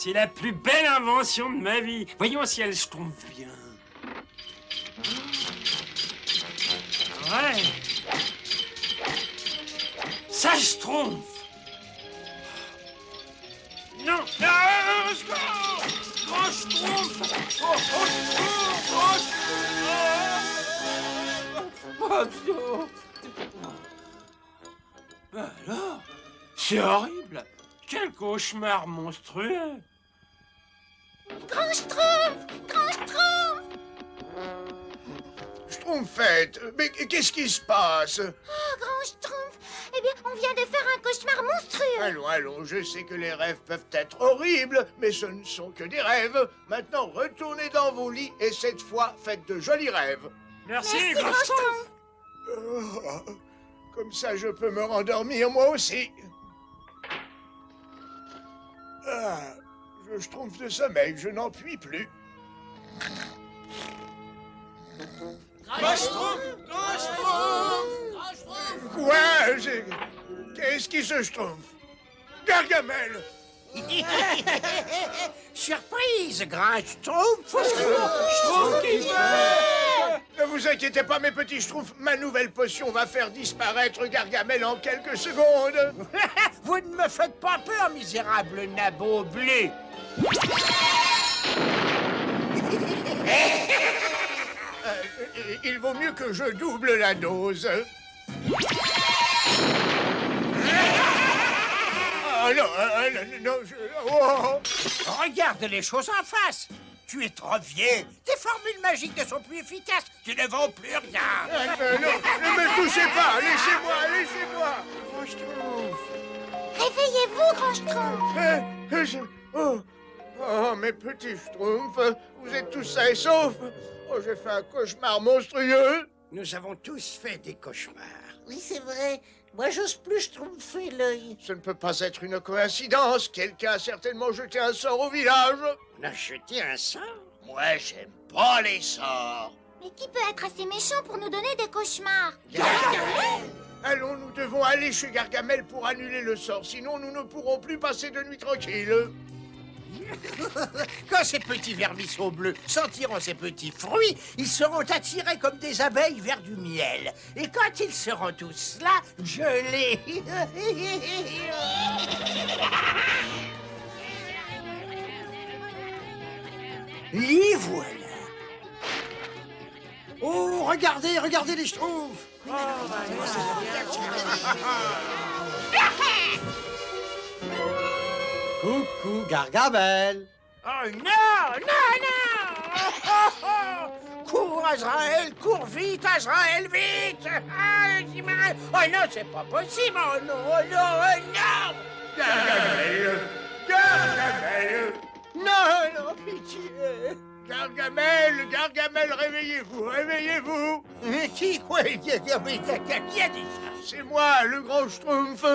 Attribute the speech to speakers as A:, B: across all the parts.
A: C'est la plus belle invention de ma vie. Voyons si elle se trompe bien. Ouais. Ça se trompe. Non, non, secours! Grand schtroumpf! Oh, alors, c'est horrible. Quel cauchemar monstrueux.
B: Grand Schtroumpf! Grand Schtroumpf!
C: Schtroumpfette, mais qu'est-ce qui se passe?
B: Oh, Grand Schtroumpf! Eh bien, on vient de faire un cauchemar monstrueux.
C: Allons, allons, je sais que les rêves peuvent être horribles, mais ce ne sont que des rêves. Maintenant, retournez dans vos lits et cette fois, faites de jolis rêves.
A: Merci,
B: Grand Schtroumpf!
C: Oh, comme ça, je peux me rendormir moi aussi. Ah, je schtroumpf de sommeil, je n'en puis plus.
D: Grand Schtroumpf! Grand Schtroumpf!
C: Quoi? Qu'est-ce qui se schtroumpf? Gargamel!
D: Surprise, Grand Schtroumpf!
C: Ne vous inquiétez pas, mes petits schtroumpfs, ma nouvelle potion va faire disparaître Gargamel en quelques secondes.
D: Vous ne me faites pas peur, misérable nabot bleu!
C: Il vaut mieux que je double la dose. Oh non, non, oh.
D: Regarde les choses en face! Tu es trop vieux! Tes formules magiques ne sont plus efficaces! Tu ne vaux plus rien!
C: Non, ne me touchez pas! Laissez-moi, laissez-moi! Oh, Schtroumpf!
B: Réveillez-vous, Grand Schtroumpf!
C: Oh, mes petits Schtroumpfs, vous êtes tous sains et saufs? Oh, j'ai fait un cauchemar monstrueux!
D: Nous avons tous fait des cauchemars.
E: Oui, c'est vrai. Moi, j'ose plus schtroumpfer l'œil.
C: Ce ne peut pas être une coïncidence. Quelqu'un a certainement jeté un sort au village.
D: On a jeté un sort?
C: Moi, j'aime pas les sorts.
B: Mais qui peut être assez méchant pour nous donner des cauchemars?
C: Allons, nous devons aller chez Gargamel pour annuler le sort. Sinon, nous ne pourrons plus passer de nuit tranquille.
D: Quand ces petits vermisseaux bleus sentiront ces petits fruits, ils seront attirés comme des abeilles vers du miel. Et quand ils seront tous là, je les... Les voilà.
F: Oh, regardez, regardez les schtroumpfs! Coucou, Gargamel!
D: Oh non, non, non! Cours, Azraël, cours vite, Azraël, vite! Ah, oh non, c'est pas possible! Oh non, oh non, oh non!
C: Gargamel! Gargamel!
D: Non, non, pitié!
C: Gargamel! Gargamel, réveillez-vous! Réveillez-vous!
D: Qui, quoi? Qui a dit ça?
C: C'est moi, le grand Schtroumpf!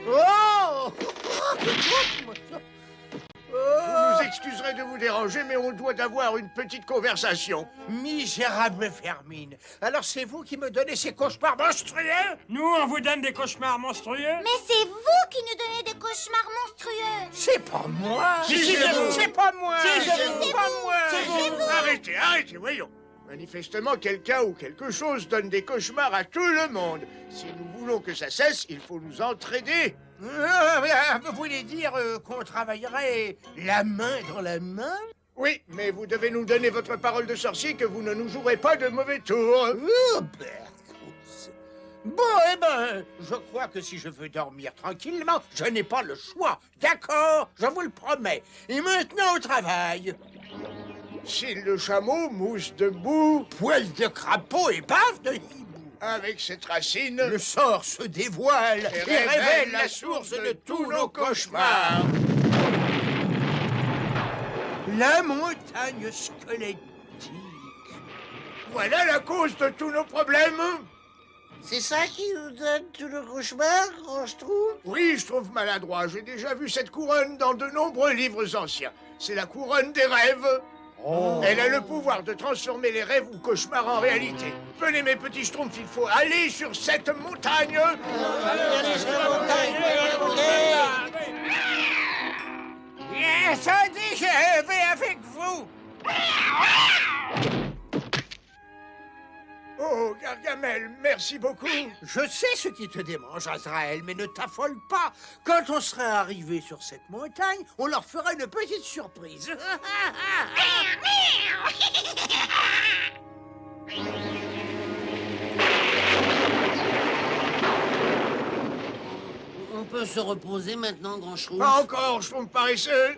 D: Oh!
C: Vous nous excuserez de vous déranger, mais on doit avoir une petite conversation.
D: Misérable vermine! Alors c'est vous qui me donnez ces cauchemars monstrueux?
A: Nous, on vous donne des cauchemars monstrueux.
B: Mais c'est vous qui nous donnez des cauchemars monstrueux!
D: C'est pas moi!
C: Si, c'est vous.
D: C'est pas moi!
B: C'est
D: pas
B: vous.
D: moi!
B: C'est vous!
C: Arrêtez, arrêtez, voyons. Manifestement, quelqu'un ou quelque chose donne des cauchemars à tout le monde. Si nous voulons que ça cesse, il faut nous entraider.
D: Vous voulez dire qu'on travaillerait la main dans la main?
C: Oui, mais vous devez nous donner votre parole de sorcier que vous ne nous jouerez pas de mauvais tours.
D: Oh, Bertrousse. Bon, eh ben, je crois que si je veux dormir tranquillement, je n'ai pas le choix. D'accord, je vous le promets. Et maintenant au travail.
C: S'il le chameau mousse debout,
D: Poil de crapaud et bave de hibou.
C: avec cette racine,
D: Le sort se dévoile et révèle la source de tous nos cauchemars. La montagne squelettique.
C: voilà la cause de tous nos problèmes.
E: C'est ça qui nous donne tout le cauchemar, Grand Schtroumpf?
C: Oui, je trouve maladroit. J'ai déjà vu cette couronne dans de nombreux livres anciens. C'est la couronne des rêves. Elle a le pouvoir de transformer les rêves ou cauchemars en réalité. Venez, mes petits schtroumpfs, il faut aller sur cette montagne.
D: Attendez, je vais avec vous.
C: Oh, Gargamel, merci beaucoup.
D: Je sais ce qui te démange, Azraël, mais ne t'affole pas. Quand on serait arrivé sur cette montagne, on leur fera une petite surprise.
E: On peut se reposer maintenant, grand Schtroumpf.
C: Pas encore, Schtroumpf paresseux.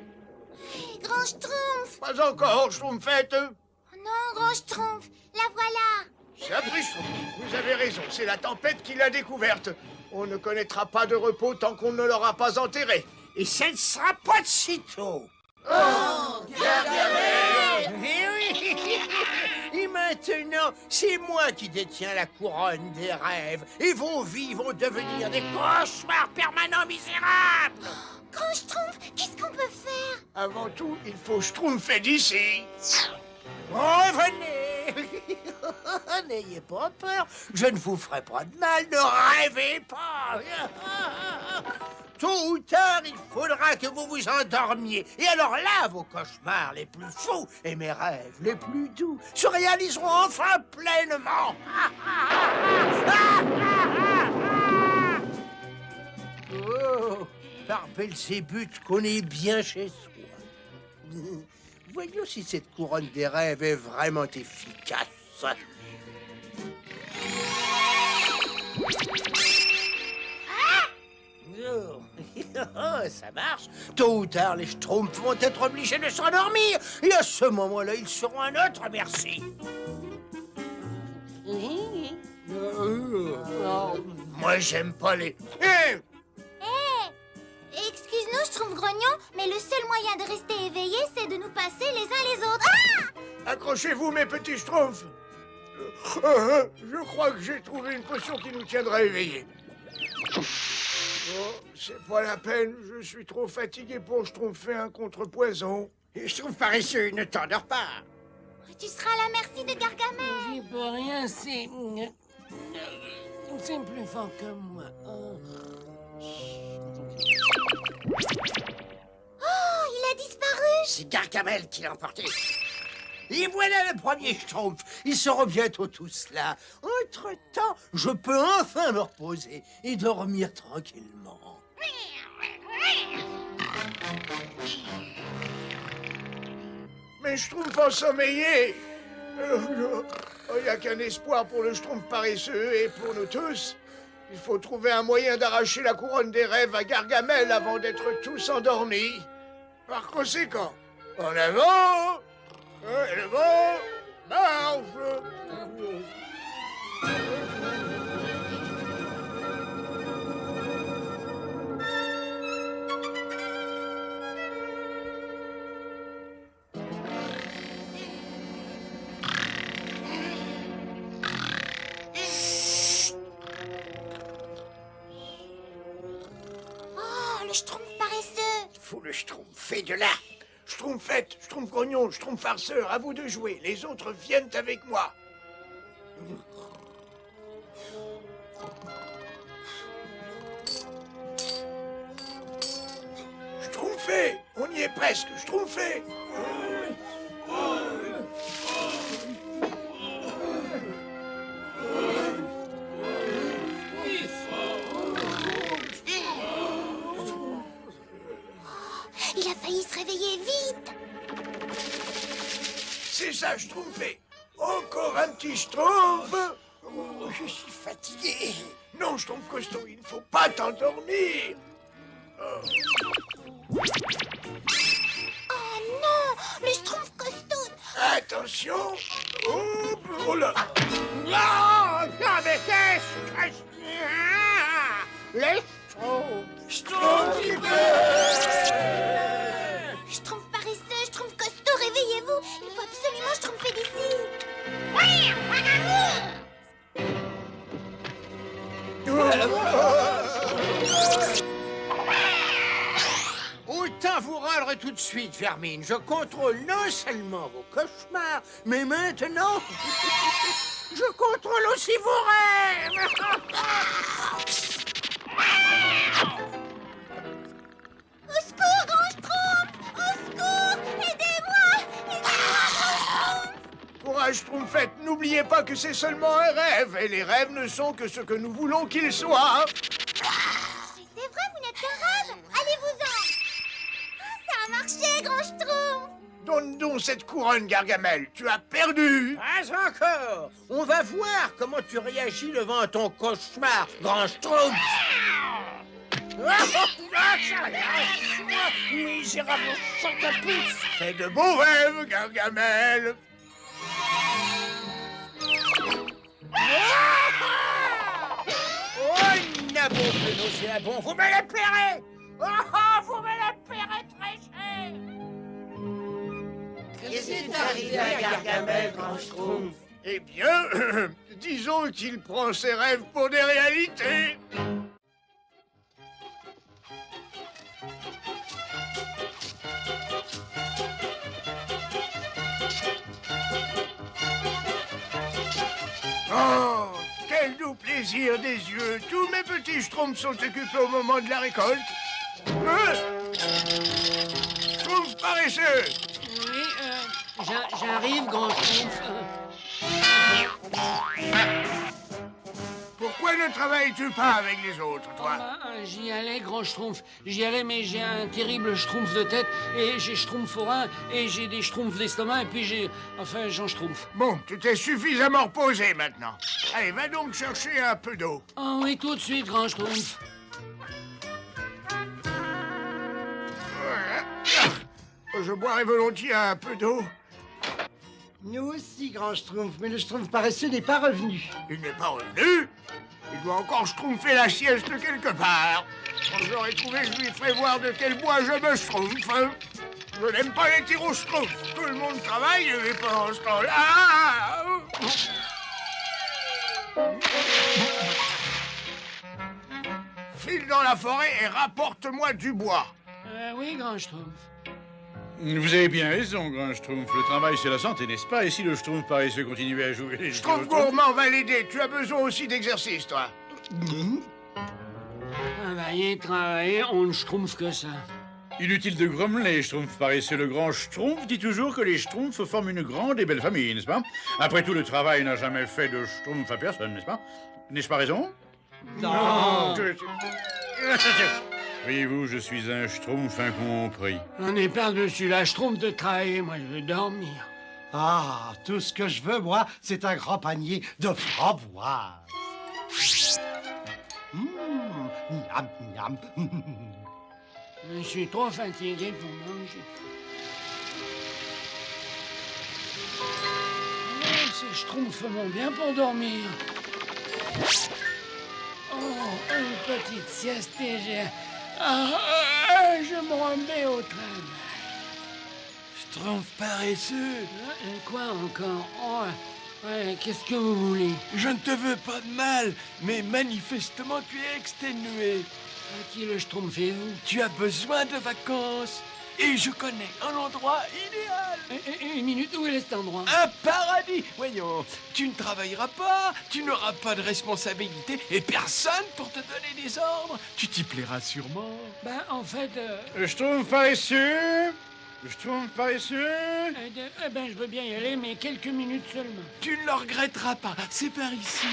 B: Grand Schtroumpf.
C: Pas encore, Schtroumpfette.
B: Oh non, Grand Schtroumpf, la voilà.
C: Sabri Schtroumpf, vous avez raison, c'est la tempête qui l'a découverte. On ne connaîtra pas de repos tant qu'on ne l'aura pas enterré.
D: Et ça ne sera pas de sitôt. Eh oui. Et maintenant, c'est moi qui détiens la couronne des rêves. Et vos vies vont devenir des cauchemars permanents misérables.
B: Grand Schtroumpf, qu'est-ce qu'on peut faire?
C: Avant tout, il faut Schtroumpfer d'ici.
D: Revenez. N'ayez pas peur, je ne vous ferai pas de mal, ne rêvez pas. Tôt ou tard, il faudra que vous vous endormiez. Et alors là, vos cauchemars les plus fous et mes rêves les plus doux se réaliseront enfin pleinement. Oh, par Belzébuth qu'on est bien chez soi. Voyons si cette couronne des rêves est vraiment efficace. Oh, ça marche. Tôt ou tard, les Schtroumpfs vont être obligés de s'endormir. Et à ce moment-là, ils seront à notre merci.
C: Moi, j'aime pas les... Hé!
B: Excuse-nous, Schtroumpf grognon, mais le seul moyen de rester éveillé, c'est de nous passer les uns les autres. Ah!
C: Accrochez-vous, mes petits Schtroumpfs. Je crois que j'ai trouvé une potion qui nous tiendra éveillés. Oh, c'est pas la peine, je suis trop fatigué pour Schtroumpfer un contrepoison.
D: Et je trouve paresseux, ne t'endors pas.
B: Tu seras à la merci de Gargamel.
E: J'y peux rien, c'est plus fort que moi.
B: Oh, il a disparu.
D: C'est Gargamel qui l'a emporté. Et voilà le premier Schtroumpf. Ils seront bientôt tous là. Entre-temps, je peux enfin me reposer et dormir tranquillement.
C: Mais Schtroumpf ensommeillé. Il n'y a qu'un espoir pour le Schtroumpf paresseux et pour nous tous. Il faut trouver un moyen d'arracher la couronne des rêves à Gargamel avant d'être tous endormis. Par conséquent, en avant, en avant, marche.
B: Oh, le Schtroumpf paresseux.
C: Faut le Schtroumpfer de là. Schtroumpfette, Schtroumpf grognon, Schtroumpf farceur, à vous de jouer. Les autres viennent avec moi. Schtroumpfer, on y est presque, Schtroumpfer.
B: Il a failli se réveiller vite.
C: C'est ça, Schtroumpfer. Encore un petit Schtroumpf.
D: Je suis fatigué.
C: Non, Schtroumpf costaud, il ne faut pas t'endormir.
B: Oh non, le Schtroumpf costaud.
C: Attention. Oh là.
D: Non, mais qu'est-ce que c'est? Les Schtroumpfs.
B: Schtroumpf paresseux, Schtroumpf costaud, réveillez-vous. Il faut absolument Schtroumpfer d'ici.
D: Autant vous rendre tout de suite, Vermine. Je contrôle non seulement vos cauchemars, mais maintenant, je contrôle aussi vos rêves.
B: Au secours, grand Schtroumpf.
C: ma Schtroumpfette, n'oubliez pas que c'est seulement un rêve, et les rêves ne sont que ce que nous voulons qu'ils soient.
B: Mais c'est vrai, vous n'êtes qu'un rêve. Allez-vous-en. Ah, ça a marché, grand Schtroumpf.
C: Donne donc cette couronne, Gargamel, tu as perdu.
D: Pas encore. On va voir comment tu réagis devant ton cauchemar, grand Schtroumpf. Misérable sans-capuche.
C: Fais de beaux rêves, Gargamel.
D: Oh, nabon de nauséabond, vous me la paierez. Vous me la paierez très cher.
E: Qu'est-ce qui est arrivé à Gargamel, grand Schtroumpf?
C: Eh bien, disons qu'il prend ses rêves pour des réalités. Oh, quel doux plaisir des yeux. Tous mes petits schtroumpfs sont occupés au moment de la récolte. Schtroumpf paresseux.
G: Oui, j'arrive, grand Schtroumpf.
C: Pourquoi ne travailles-tu pas avec les autres, toi?
G: J'y allais, grand Schtroumpf. J'y allais, mais j'ai un terrible Schtroumpf de tête, et j'ai Schtroumpf au rein, et j'ai des Schtroumpfs d'estomac, et puis j'ai... Enfin, Jean Schtroumpf.
C: Bon, tu t'es suffisamment reposé maintenant. Allez, va donc chercher un peu d'eau.
G: Oh oui, tout de suite, grand Schtroumpf.
C: Je boirais volontiers un peu d'eau.
F: Nous aussi, grand Schtroumpf, mais le Schtroumpf paresseux n'est pas revenu.
C: Il n'est pas revenu. Il doit encore schtroumpfer la sieste quelque part. Quand je l'aurai trouvé, je lui ferai voir de quel bois je me schtroumpfe. Je n'aime pas les tirs au schtroumpf. Tout le monde travaille et pendant ce temps-là... File dans la forêt et rapporte-moi du bois.
G: Oui, grand Schtroumpf.
H: Vous avez bien raison, grand Schtroumpf. Le travail, c'est la santé, n'est-ce pas? Et si le Schtroumpf paresseux continuait à jouer...
C: Schtroumpf gourmand va l'aider. Tu as besoin aussi d'exercice, toi.
G: Travailler, travailler, on ne Schtroumpf que ça.
H: Inutile de grommeler, Schtroumpf paresseux. Le grand Schtroumpf dit toujours que les Schtroumpfs forment une grande et belle famille, n'est-ce pas? Après tout, le travail n'a jamais fait de Schtroumpf à personne, n'est-ce pas? N'ai-je pas raison?
G: Non.
H: Voyez-vous, je suis un Schtroumpf incompris.
G: J'en ai par-dessus la Schtroumpf de travailler, moi je veux dormir.
F: Ah, tout ce que je veux, moi, c'est un grand panier de framboises. Miam, miam.
G: Je suis trop fatigué pour manger. Ces Schtroumpfs vont bien pour dormir. Oh, une petite sieste et j'ai... je me remets au travail.
A: Schtroumpf paresseux.
G: Quoi encore? Oh, ouais, qu'est-ce que vous voulez?
A: Je ne te veux pas de mal, mais manifestement tu es exténué.
G: Qui le Schtroumpfez-vous?
A: Tu as besoin de vacances. Et je connais un endroit idéal.
G: Une minute, où est cet endroit?
A: Un paradis. Voyons, tu ne travailleras pas, tu n'auras pas de responsabilité et personne pour te donner des ordres. Tu t'y plairas sûrement.
G: Ben, en fait...
H: Le Schtroumpf paresseux? Le Schtroumpf paresseux?
G: ben, je veux bien y aller, mais quelques minutes seulement.
A: Tu ne le regretteras pas, c'est par ici.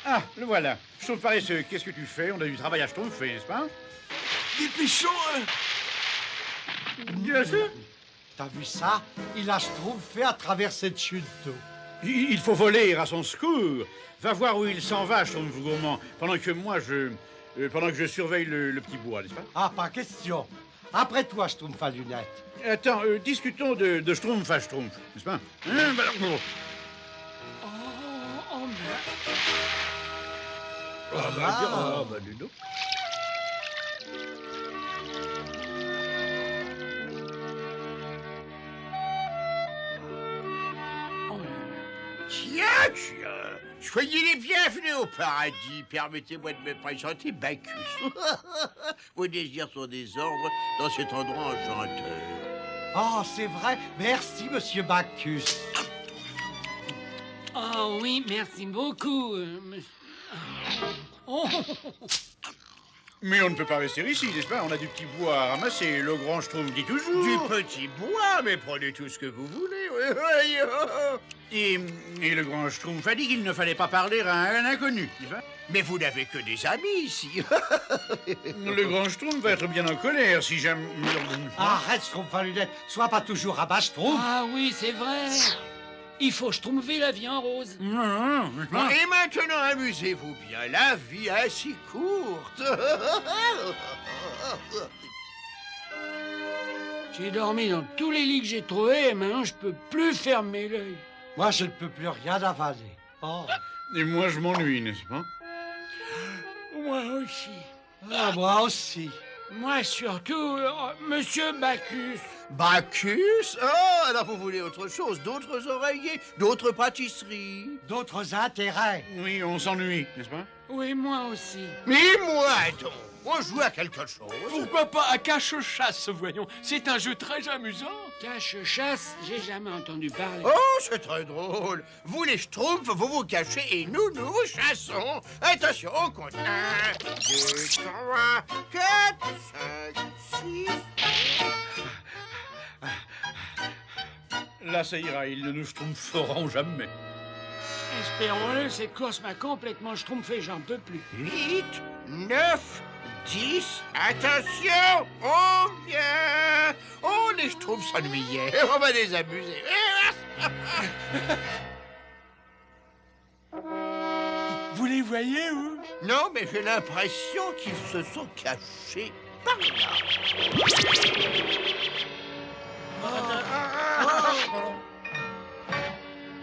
H: Ah, le voilà. Schtroumpf paresseux, qu'est-ce que tu fais? On a du travail à schtroumpfer, n'est-ce pas?
A: Dépêchons.
H: Bien sûr.
F: T'as vu ça? Il a Schtroumpfé à travers cette chute d'eau.
H: Il faut voler à son secours. Va voir où il s'en va, Schtroumpf gourmand, pendant que moi, pendant que je surveille le petit bois, n'est-ce pas?
F: Ah, pas question. Après toi, Schtroumpf à lunettes.
H: Attends, discutons de Schtroumpf à Schtroumpf, n'est-ce pas? Dis donc.
D: Tiens, soyez les bienvenus au paradis. Permettez-moi de me présenter Bacchus. Vos désirs sont des ordres dans cet endroit enchanteur.
F: Oh, c'est vrai. Merci, monsieur Bacchus.
G: Oh oui, merci beaucoup, monsieur. Oh.
H: Mais on ne peut pas rester ici, n'est-ce pas? On a du petit bois à ramasser. Le grand Schtroumpf dit toujours.
C: Du petit bois, mais prenez tout ce que vous voulez.
H: Et le grand Schtroumpf a dit qu'il ne fallait pas parler à un inconnu, n'est-ce pas?
C: Mais vous n'avez que des amis ici.
H: Le grand Schtroumpf va être bien en colère si jamais...
F: Arrête, Schtroumpf à lunettes. Sois pas toujours rabat Schtroumpf.
G: Ah oui, c'est vrai. Il faut schtroumpfer la vie en rose.
H: Non, non.
C: Et maintenant, amusez-vous bien. La vie est si courte.
G: J'ai dormi dans tous les lits que j'ai trouvés et maintenant je peux plus fermer l'œil.
F: Moi, je ne peux plus rien avaler. Oh.
H: Et moi, je m'ennuie, n'est-ce pas?
G: Moi aussi.
F: Ah, moi aussi.
G: Moi surtout, Monsieur Bacchus.
C: Bacchus? Oh, alors vous voulez autre chose? D'autres oreillers? D'autres pâtisseries?
F: D'autres intérêts.
H: Oui, on s'ennuie, n'est-ce pas?
G: Oui, moi aussi.
C: Mais moi, donc, on joue à quelque chose.
A: Pourquoi pas à cache-chasse, voyons. C'est un jeu très amusant.
G: Cache-chasse, j'ai jamais entendu parler.
C: Oh, c'est très drôle. Vous, les Schtroumpfs, vous vous cachez et nous, nous vous chassons. Attention, on compte. 1, 2, 3, 4, 5, 6...
H: Là, ça ira, ils ne nous schtroumpferont jamais.
G: Espérons-le, cette course m'a complètement schtroumpfé, j'en peux plus.
C: 8, 9, 10, attention, on vient. Oh, les Schtroumpfs s'ennuyaient. On va les amuser.
A: Vous les voyez, où?
C: Non, mais j'ai l'impression qu'ils se sont cachés par là.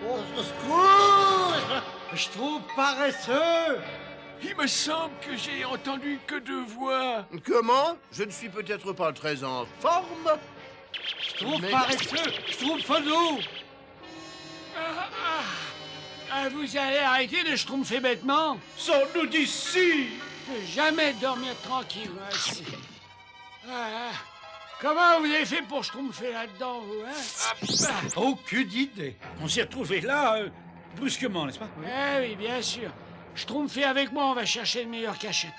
D: Au secours!
F: Schtroumpf paresseux.
A: Il me semble que j'ai entendu que 2 voix.
C: Comment? Je ne suis peut-être pas très en forme.
F: Schtroumpf
C: Mais-
F: paresseux. Schtroumpf nous.
G: Vous allez arrêter de schtroumpfer bêtement?
H: Sors-nous d'ici!
G: Je peux jamais dormir tranquille, moi, ici. Comment vous avez fait pour schtroumpfer là-dedans, vous, hein?
F: Aucune idée.
H: On s'est retrouvés là, brusquement, n'est-ce pas?
G: Eh oui, bien sûr. Schtroumpfez avec moi, on va chercher une meilleure cachette.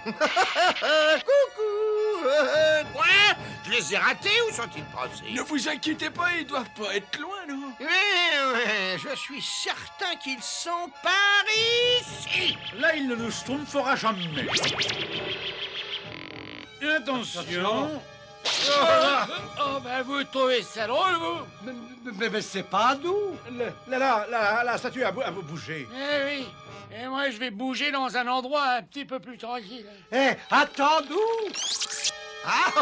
C: Coucou. Quoi? Je les ai ratés, où sont-ils passés?
A: Ne vous inquiétez pas, ils doivent pas être loin, non?
C: Oui, je suis certain qu'ils sont par ici.
H: Là, il ne nous schtroumpfera jamais. Attention!
G: Oh, ben vous trouvez ça drôle, vous?
F: Mais c'est pas nous.
H: La statue a bougé.
G: Eh oui. Et moi, je vais bouger dans un endroit un petit peu plus tranquille.
F: Eh, attends-nous.
C: Ah,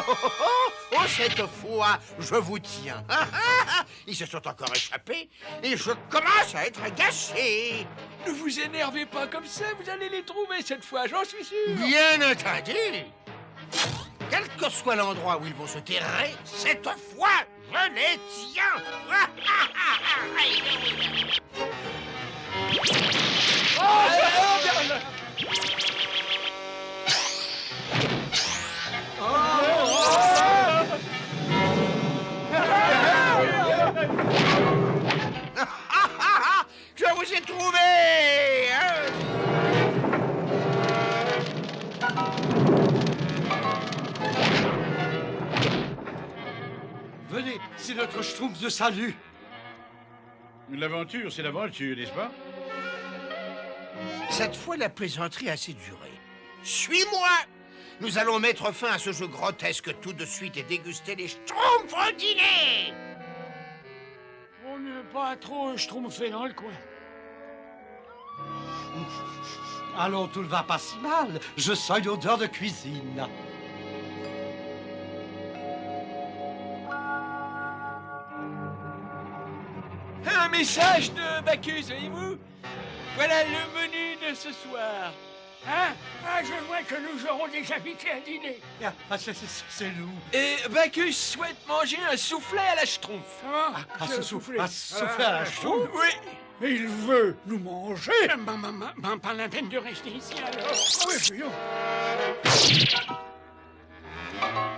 C: oh, cette fois, je vous tiens. Ils se sont encore échappés et je commence à être gâché.
A: Ne vous énervez pas comme ça, vous allez les trouver cette fois, j'en suis sûr.
C: Bien entendu. Quel que soit l'endroit où ils vont se terrer, cette fois, je les tiens. Je vous ai trouvé.
F: Venez, c'est notre Schtroumpf de salut.
H: L'aventure, c'est l'aventure, n'est-ce pas?
C: Cette fois, la plaisanterie a assez duré. Suis-moi. Nous allons mettre fin à ce jeu grotesque tout de suite et déguster les Schtroumpfs au dîner.
G: On ne pas trop schtroumpfer dans le coin.
F: Allons, tout ne va pas si mal. Je sens une odeur de cuisine.
A: Un message de Bacchus, voyez-vous? Voilà le menu de ce soir.
G: Hein? Ah, je vois que nous aurons des invités à dîner.
F: Ah, c'est nous.
A: Et Bacchus souhaite manger un soufflet à la Schtroumpf.
G: Comment?
F: À se souffler à la Schtroumpf.
A: Oui.
H: Mais il veut nous manger!
G: Pas la peine de rester ici, alors.
H: Oui, voyons.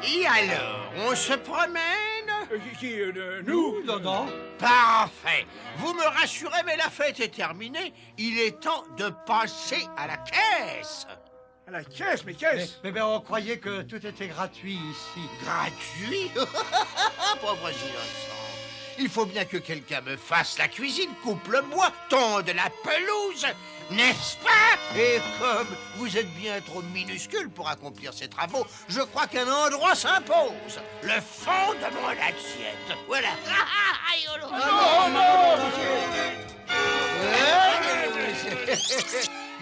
C: Et alors, on se promène?
H: Nous?
F: Non, non.
C: Parfait. Vous me rassurez, mais la fête est terminée. Il est temps de passer à la caisse. À la caisse, mais qu'est-ce?
F: Mais on croyait que tout était gratuit ici.
D: Gratuit? Pauvre innocent. Il faut bien que quelqu'un me fasse la cuisine, coupe le bois, tonde la pelouse, n'est-ce pas? Et comme vous êtes bien trop minuscule pour accomplir ces travaux, je crois qu'un endroit s'impose. Le fond de mon assiette. Voilà.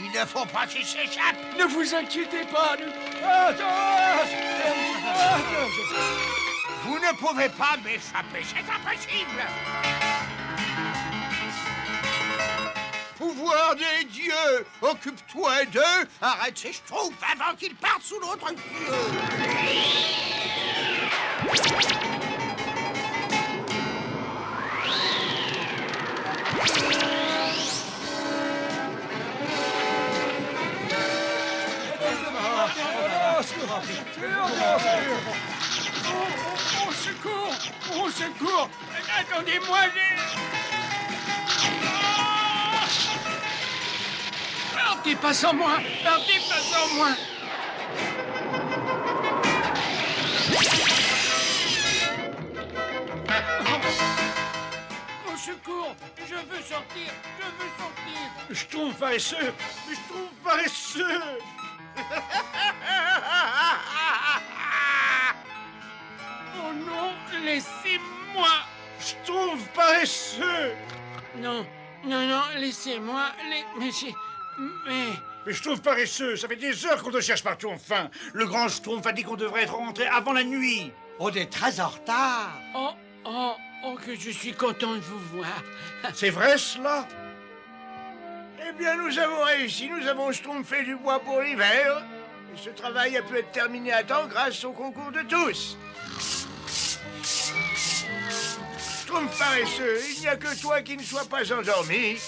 D: Il ne faut pas qu'il s'échappe.
A: Ne vous inquiétez pas,
D: Vous ne pouvez pas m'échapper, c'est impossible. Pouvoir des dieux, occupe-toi d'eux, arrête ces schtroumpfs avant qu'ils partent sous notre yeux.
A: Au secours! Au secours! Attendez-moi, Partez pas sans moi! Partez pas sans moi! Au secours! Je veux sortir! Je veux sortir!
C: Schtroumpf paresseux! Schtroumpf paresseux!
A: Oh non! Laissez-moi!
C: Schtroumpf paresseux!
A: Non, non, non, laissez-moi, mais
C: Mais Schtroumpf paresseux, ça fait des heures qu'on te cherche partout, enfin. Le grand Schtroumpf a dit qu'on devrait être rentré avant la nuit.
F: On est très en retard.
A: oh, que je suis content de vous voir.
C: C'est vrai, cela? Eh bien, nous avons réussi. Nous avons schtroumpfé du bois pour l'hiver. Et ce travail a pu être terminé à temps grâce au concours de tous. Schtroumpf paresseux, il n'y a que toi qui ne sois pas endormi.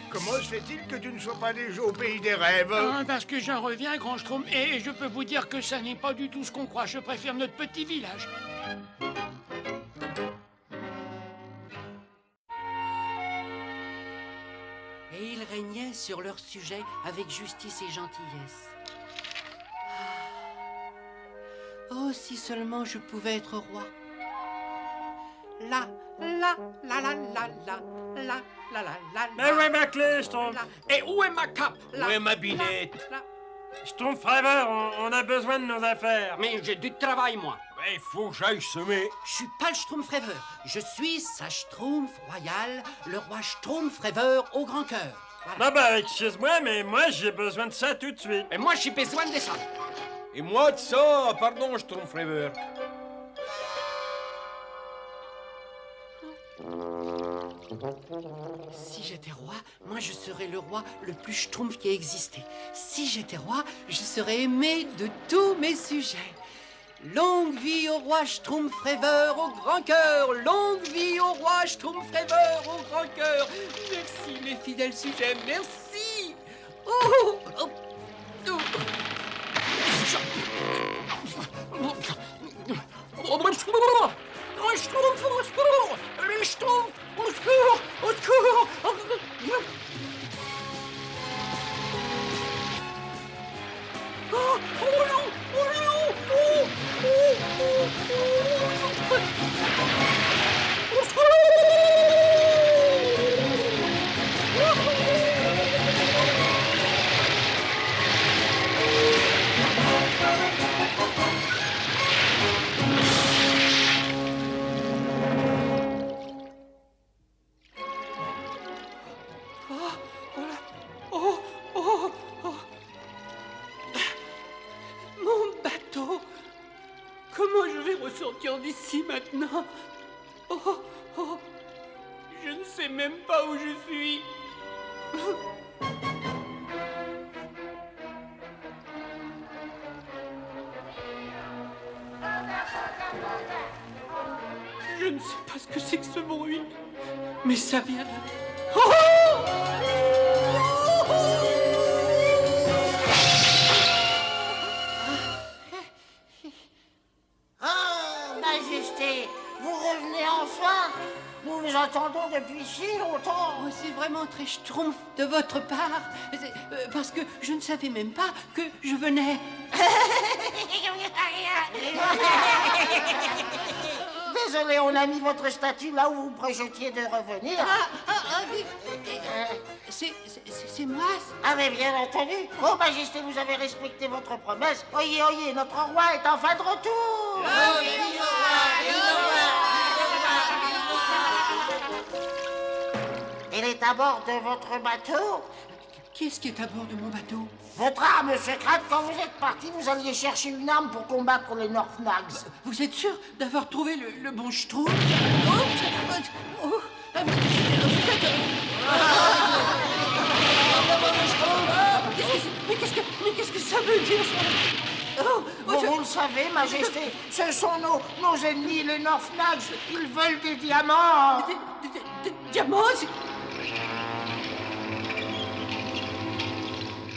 C: Comment se fait-il que tu ne sois pas déjà au pays des rêves?
A: Parce que j'en reviens, Grand Schtroumpf, et je peux vous dire que ça n'est pas du tout ce qu'on croit. Je préfère notre petit village.
G: Et ils régnaient sur leur sujet avec justice et gentillesse. Oh, si seulement je pouvais être roi. La, la, la, la, la, la, la, la, la, la.
I: Mais où est ma clé, Schtroumpf?
A: Et où est ma cape?
I: Où est ma binette?
G: La.
I: Schtroumpf rêveur, on a besoin de nos affaires.
G: Mais j'ai du travail, moi.
I: Il faut que j'aille semer.
G: Je suis pas le Schtroumpf rêveur. Je suis sa Schtroumpf royal, le roi Schtroumpf rêveur au grand cœur. Voilà.
I: Ah bah, excuse-moi, mais moi, j'ai besoin de ça tout de suite.
G: Et moi, j'ai besoin de ça.
J: Et moi de ça, pardon, Schtroumpf rêveur.
G: Si j'étais roi, moi je serais le roi le plus schtroumpf qui ait existé. Si j'étais roi, je serais aimé de tous mes sujets. Longue vie au roi Schtroumpf rêveur au grand cœur. Longue vie au roi Schtroumpf rêveur au grand cœur. Merci mes fidèles sujets, merci. Oh, oh, oh. Au secours, au secours, les Schtroumpfs, au secours, au secours. Oh non, oh non, au secours. Comment je vais ressortir d'ici maintenant? Je ne sais même pas où je suis. Je ne sais pas ce que c'est que ce bruit, mais ça vient là.
E: Oh, Majesté, Vous revenez enfin. Nous vous attendons depuis si longtemps.
G: Oh, c'est vraiment très schtroumpf de votre part. Parce que je ne savais même pas que je venais.
E: Désolé, on a mis votre statue là où vous projetiez de revenir.
G: Oui. C'est moi.
E: Ah mais bien entendu. Oh Majesté, vous avez respecté votre promesse. Oyez, oyez, notre roi est enfin de retour. Il est à bord de votre bateau.
G: Qu'est-ce qui est à bord de mon bateau?
E: Votre arme secrète, quand vous êtes parti, vous alliez chercher une arme pour combattre les Northnags.
G: Vous êtes sûr d'avoir trouvé le bon schtroumpf? Mais qu'est-ce que ça veut dire, ça?
E: Vous le savez, Majesté, ce sont nos ennemis, les Northnags. Ils veulent des diamants.
G: Des diamants?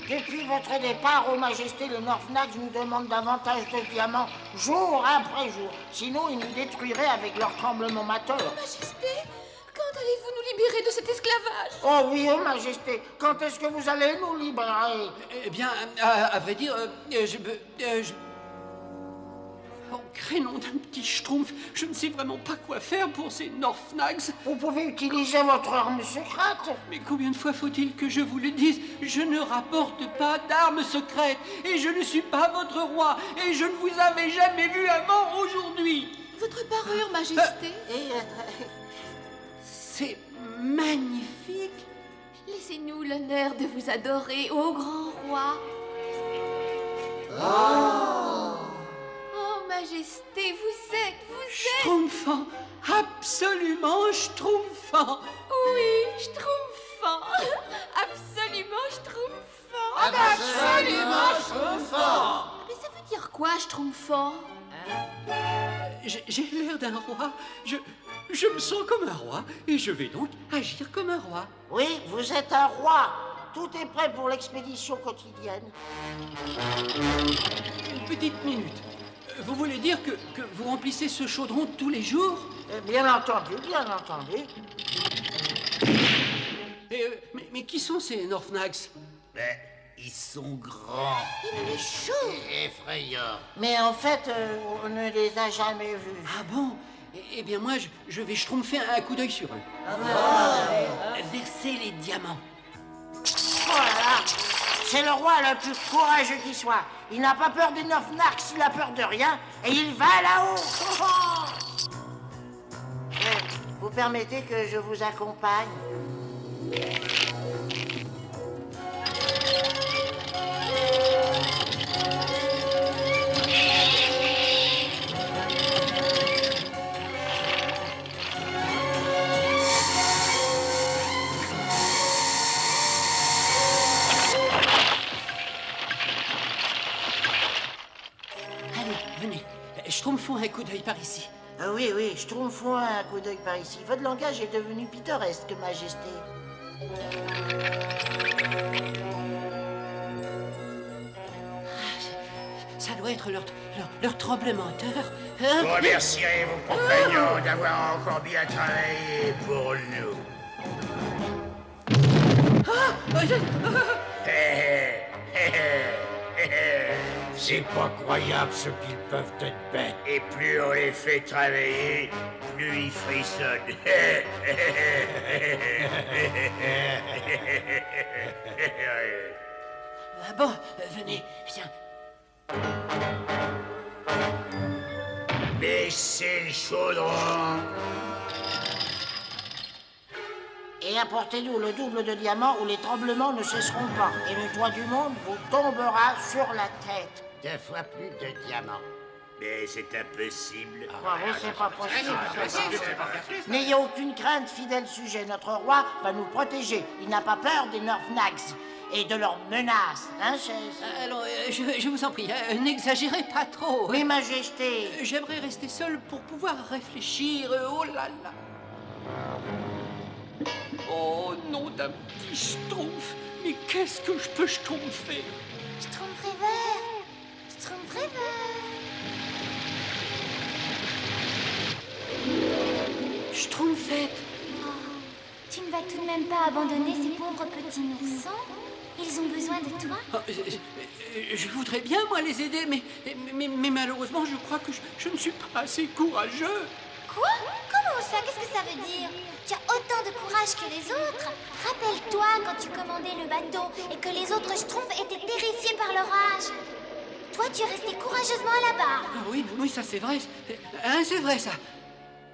E: Depuis votre départ, Ô Majesté, les Northnags nous demandent davantage de diamants, jour après jour. Sinon, ils nous détruiraient avec leur tremblement moteur.
B: Majesté, quand allez-vous nous libérer de cet esclavage?
E: Oh oui, Ô Majesté, quand est-ce que vous allez nous libérer?
G: Eh bien, à vrai dire, Oh, crénom d'un petit schtroumpf, je ne sais vraiment pas quoi faire pour ces Northnags.
E: Vous pouvez utiliser votre arme secrète.
G: Mais combien de fois faut-il que je vous le dise? Je ne rapporte pas d'armes secrètes et je ne suis pas votre roi et je ne vous avais jamais vu avant aujourd'hui.
B: Votre parure, Majesté.
G: C'est magnifique.
B: Laissez-nous l'honneur de vous adorer, ô grand roi. Oh, Majesté, vous êtes...
G: Schtroumpfant, absolument schtroumpfant.
B: Oui, schtroumpfant. Absolument schtroumpfant.
E: Absolument schtroumpfant.
B: Mais ça veut dire quoi, schtroumpfant?
G: J'ai l'air d'un roi. Je me sens comme un roi et je vais donc agir comme un roi.
E: Oui, vous êtes un roi. Tout est prêt pour l'expédition quotidienne.
G: Une petite minute. Vous voulez dire que vous remplissez ce chaudron tous les jours?
E: Bien entendu, bien entendu.
G: Mais qui sont ces Northnags?
D: Ils sont grands.
B: Il est chaud.
D: Et effrayants.
E: Mais en fait, on ne les a jamais vus.
G: Ah bon? Eh bien moi, je vais schtroumpfer un coup d'œil sur eux. Versez les diamants.
E: Oh là là, c'est le roi le plus courageux qui soit. Il n'a pas peur des Northnags, il a peur de rien, et il va là-haut. Vous permettez que je vous accompagne?
G: Schtroumpfons un coup d'œil par ici.
E: Ah oui, oui, schtroumpfons un coup d'œil par ici. Votre langage est devenu pittoresque, Majesté.
G: Ça doit être leur tremblement de terre.
D: Vous remercierez vos compagnons d'avoir encore bien travaillé pour nous. C'est pas croyable ce qu'ils peuvent être bêtes. Et plus on les fait travailler, plus ils frissonnent.
G: Ah bon, venez, viens.
D: Baissez le chaudron.
E: Et apportez-nous le double de diamants ou les tremblements ne cesseront pas. Et le toit du monde vous tombera sur la tête.
D: 2 fois plus de diamants. Mais c'est impossible.
E: Oui, c'est pas possible. N'ayez aucune crainte, fidèle sujet. Notre roi va nous protéger. Il n'a pas peur des Northnags et de leurs menaces, hein, chaise?
G: Alors, je vous en prie, n'exagérez pas trop.
E: Oui, Majesté.
G: J'aimerais rester seul pour pouvoir réfléchir. Oh là là. Oh, nom d'un petit schtroumpf. Mais qu'est-ce que je peux schtroumpfer?
B: Schtroumpfrever. Schtroumpfrever.
G: Schtroumpfette.
B: Oh, tu ne vas tout de même pas abandonner ces pauvres petits noursons? Ils ont besoin de toi?
G: Oh, je voudrais bien, moi, les aider, mais malheureusement, je crois que je ne suis pas assez courageux.
B: Quoi? Comment ça? Qu'est-ce que ça veut dire? Tu as autant de courage que les autres. Rappelle-toi quand tu commandais le bateau et que les autres Schtroumpfs étaient terrifiés par l'orage. Toi, tu es resté courageusement à la barre.
G: Ah oui, ça c'est vrai. Hein, c'est vrai, ça.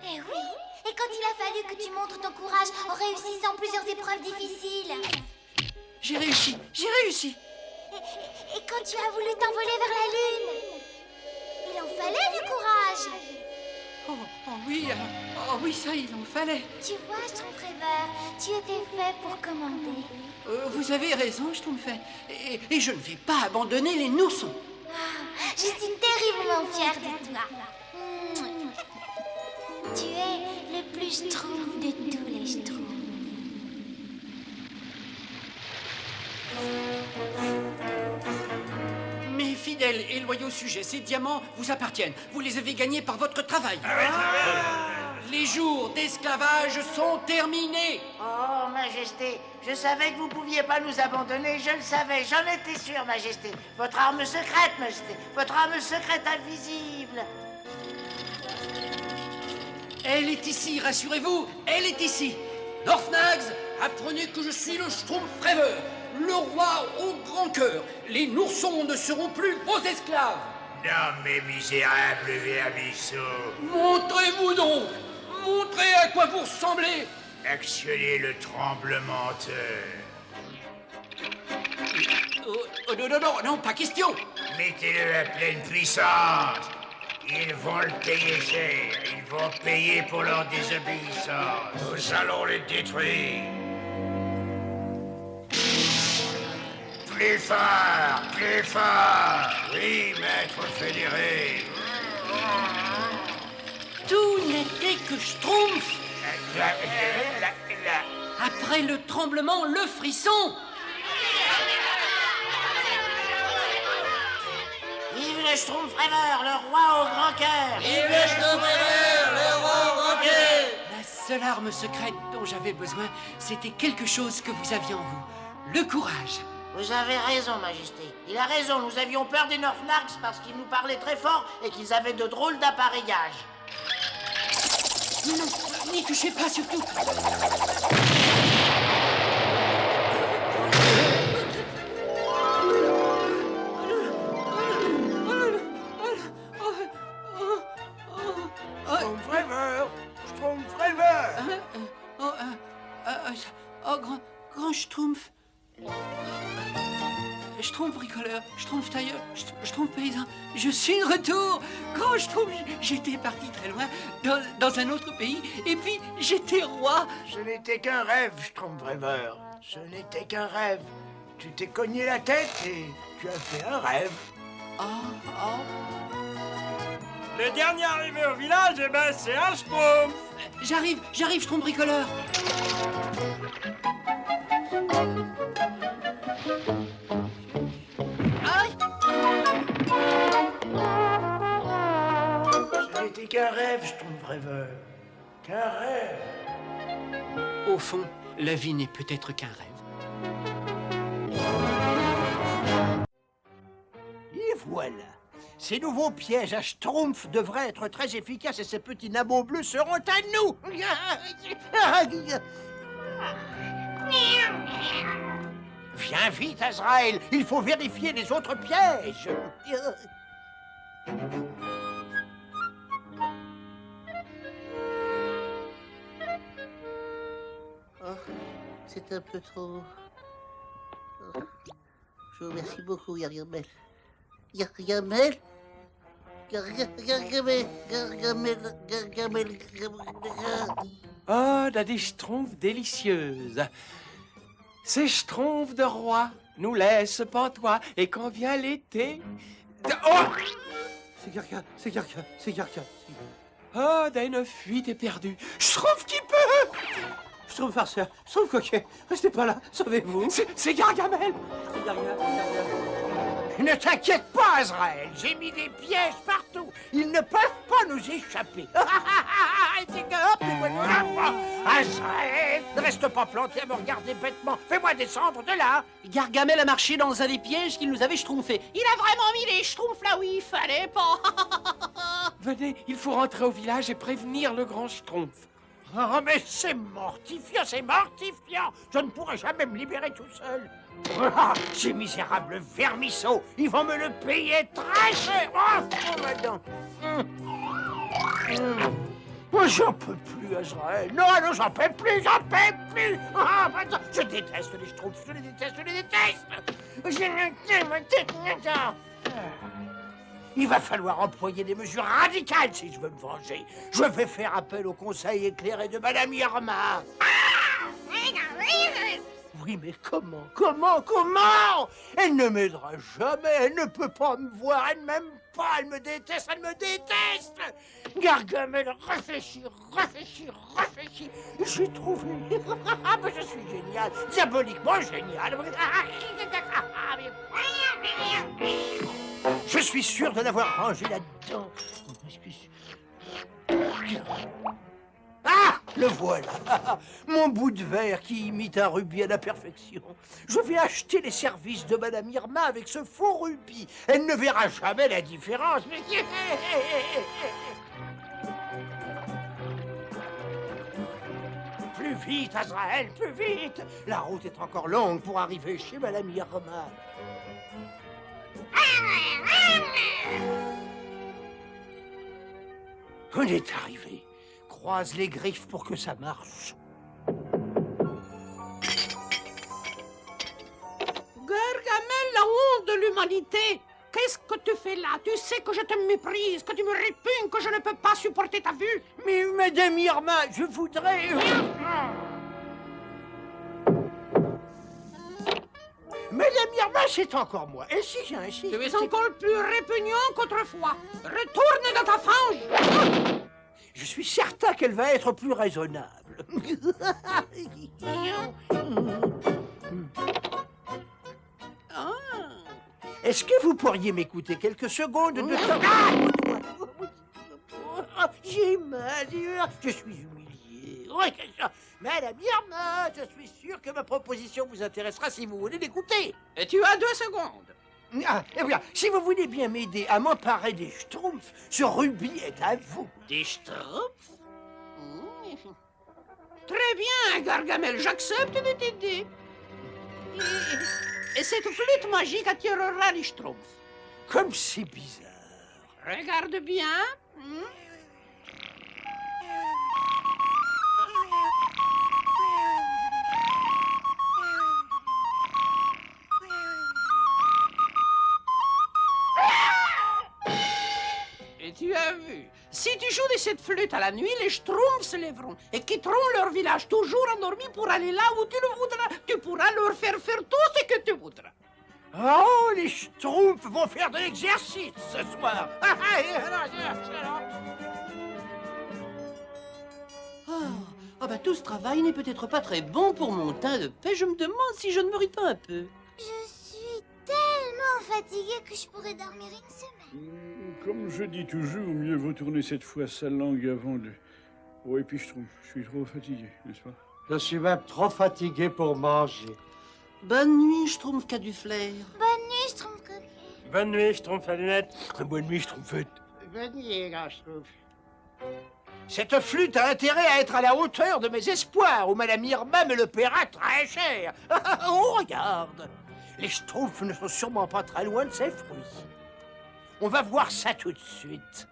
B: Eh oui. Et quand il a fallu que tu montres ton courage en réussissant plusieurs épreuves difficiles.
G: J'ai réussi.
B: Et quand tu as voulu t'envoler vers la Lune. Il en fallait du courage.
G: Oui, ça, il en fallait.
B: Tu vois, Schtroumpfreveur, tu étais fait pour commander.
G: Vous avez raison, Schtroumpfette. Et je ne vais pas abandonner les noursons.
B: Je suis terriblement fière de toi. Tu es le plus Schtroumpf de tous les Schtroumpfs.
G: Mes fidèles et loyaux sujets, ces diamants vous appartiennent. Vous les avez gagnés par votre travail. Les jours d'esclavage sont terminés.
E: Oh, Majesté, je savais que vous pouviez pas nous abandonner, je le savais, j'en étais sûr, Majesté. Votre arme secrète, Majesté, votre arme secrète invisible.
G: Elle est ici, rassurez-vous, elle est ici. Northnags, apprenez que je suis le Schtroumpfreveur, le roi au grand cœur. Les noursons ne seront plus vos esclaves.
D: Non, mais misérable vermisseau.
G: Montrez-vous donc. Montrez à quoi vous ressemblez.
D: Actionnez le tremblementeur.
G: Non, pas question.
D: Mettez-le à pleine puissance. Ils vont le payer cher. Ils vont payer pour leur désobéissance. Nous allons les détruire. Plus fort, plus fort. Oui, maître fédéré.
G: Tout n'était que Schtroumpf. Après le tremblement, le frisson.
E: Vive le Schtroumpfreveur, le roi au grand cœur.
G: Vive le Schtroumpfreveur, le roi au grand cœur. La seule arme secrète dont j'avais besoin, c'était quelque chose que vous aviez en vous. Le courage.
E: Vous avez raison, Majesté. Il a raison, nous avions peur des Northnags parce qu'ils nous parlaient très fort et qu'ils avaient de drôles d'appareillages.
G: Non, n'y touchez pas surtout.
C: Schtroumpfreveur, Schtroumpfreveur.
G: Grand Schtroumpf. Schtroumpf bricoleur, Schtroumpf tailleur, Schtroumpf paysan. Je suis de retour. Grand Schtroumpf, j'étais parti très loin, dans un autre pays, et puis j'étais roi.
C: Ce n'était qu'un rêve, Schtroumpfreveur. Ce n'était qu'un rêve. Tu t'es cogné la tête et tu as fait un rêve.
I: Le dernier arrivé au village, eh ben, c'est un Schtroumpf.
G: J'arrive, Schtroumpf bricoleur.
C: Ce n'était qu'un rêve, Schtroumpfreveur. Qu'un rêve.
G: Au fond, la vie n'est peut-être qu'un rêve.
D: Et voilà. Ces nouveaux pièges à Schtroumpf devraient être très efficaces et ces petits nabots bleus seront à nous. Viens vite, Azraël. Il faut vérifier les autres pièges.
K: Oh, c'est un peu trop... Oh. Je vous remercie beaucoup, Gargamel. Gargamel.
A: Oh, là des schtroumpfs délicieuses. Ces schtroumpfs de roi nous laissent pantois et quand vient l'été... Oh!
F: C'est Garga.
A: Oh, d'une fuite éperdue. Schtroumpf qui peut!
F: Schtroumpf farceur, Schtroumpf coquet, restez pas là, sauvez-vous.
A: C'est Gargamel!
F: C'est Garga.
D: Ne t'inquiète pas, Azraël. J'ai mis des pièges partout. Ils ne peuvent pas nous échapper.
E: Azraël, ne reste pas planté à me regarder bêtement. Fais-moi descendre de là.
G: Gargamel a marché dans un des pièges qu'il nous avait schtroumpfés. Il a vraiment mis les schtroumpfs là où il fallait pas.
I: Venez, il faut rentrer au village et prévenir le grand Schtroumpf.
E: Oh, mais c'est mortifiant, c'est mortifiant. Je ne pourrai jamais me libérer tout seul. Ah, ces misérables vermisseaux, ils vont me le payer très cher. Oh, madame. Oh, j'en peux plus, Azraël. Non, non, j'en peux plus, j'en peux plus. Ah, je déteste les Schtroumpfs, je les déteste, je les déteste. Il va falloir employer des mesures radicales si je veux me venger. Je vais faire appel au conseil éclairé de Madame Irma. Oui, mais comment? Elle ne m'aidera jamais, elle ne peut pas me voir, elle ne m'aime pas, elle me déteste. Gargamel, réfléchis. J'ai trouvé. Ah, mais je suis génial, diaboliquement génial. Je suis sûr de l'avoir rangé là-dedans. Ah, le voilà. Mon bout de verre qui imite un rubis à la perfection. Je vais acheter les services de Madame Irma avec ce faux rubis. Elle ne verra jamais la différence. Plus vite, Azraël, plus vite. La route est encore longue pour arriver chez Madame Irma. On est arrivé. Croise les griffes pour que ça marche.
L: Gargamel, la honte de l'humanité! Qu'est-ce que tu fais là? Tu sais que je te méprise, que tu me répugnes, que je ne peux pas supporter ta vue.
E: Mais Madame Irma, je voudrais... Madame Irma, c'est encore moi. Et si j'insiste...
L: Tu es encore plus répugnant qu'autrefois. Retourne dans ta fange.
E: Je suis certain qu'elle va être plus raisonnable. Est-ce que vous pourriez m'écouter quelques secondes de temps? J'ai mal, je suis humilié. Madame Irma, je suis sûr que ma proposition vous intéressera si vous voulez l'écouter.
L: Et tu as 2 secondes.
E: Ah, eh bien, si vous voulez bien m'aider à m'emparer des Schtroumpfs, ce rubis est à vous.
L: Des Schtroumpfs? Très bien, Gargamel, j'accepte de t'aider. Et cette flûte magique attirera les Schtroumpfs.
E: Comme c'est bizarre.
L: Regarde bien. Et tu as vu, si tu joues de cette flûte à la nuit, les Schtroumpfs se lèveront et quitteront leur village toujours endormis pour aller là où tu le voudras. Tu pourras leur faire tout ce que tu voudras.
E: Oh, les Schtroumpfs vont faire de l'exercice ce soir.
G: Ah bah tout ce travail n'est peut-être pas très bon pour mon teint de paix. Je me demande si je ne me ris pas un peu.
B: Je suis tellement fatiguée que je pourrais dormir une semaine.
H: Comme je dis toujours, mieux vaut tourner cette fois sa langue avant de... Oh, et puis je suis trop fatigué, n'est-ce pas?
F: Je suis même trop fatigué pour manger.
G: Bonne nuit, Schtroumpf qu'a du flair.
B: Bonne nuit, Schtroumpf coquet.
I: Bonne nuit, Schtroumpf à lunettes.
E: Bonne nuit, Schtroumpfette.
K: Bonne nuit, grand Schtroumpf.
E: Cette flûte a intérêt à être à la hauteur de mes espoirs, ou Madame Irma me le paiera très cher. Oh, regarde. Les Schtroumpfs ne sont sûrement pas très loin de ces fruits. On va voir ça tout de suite.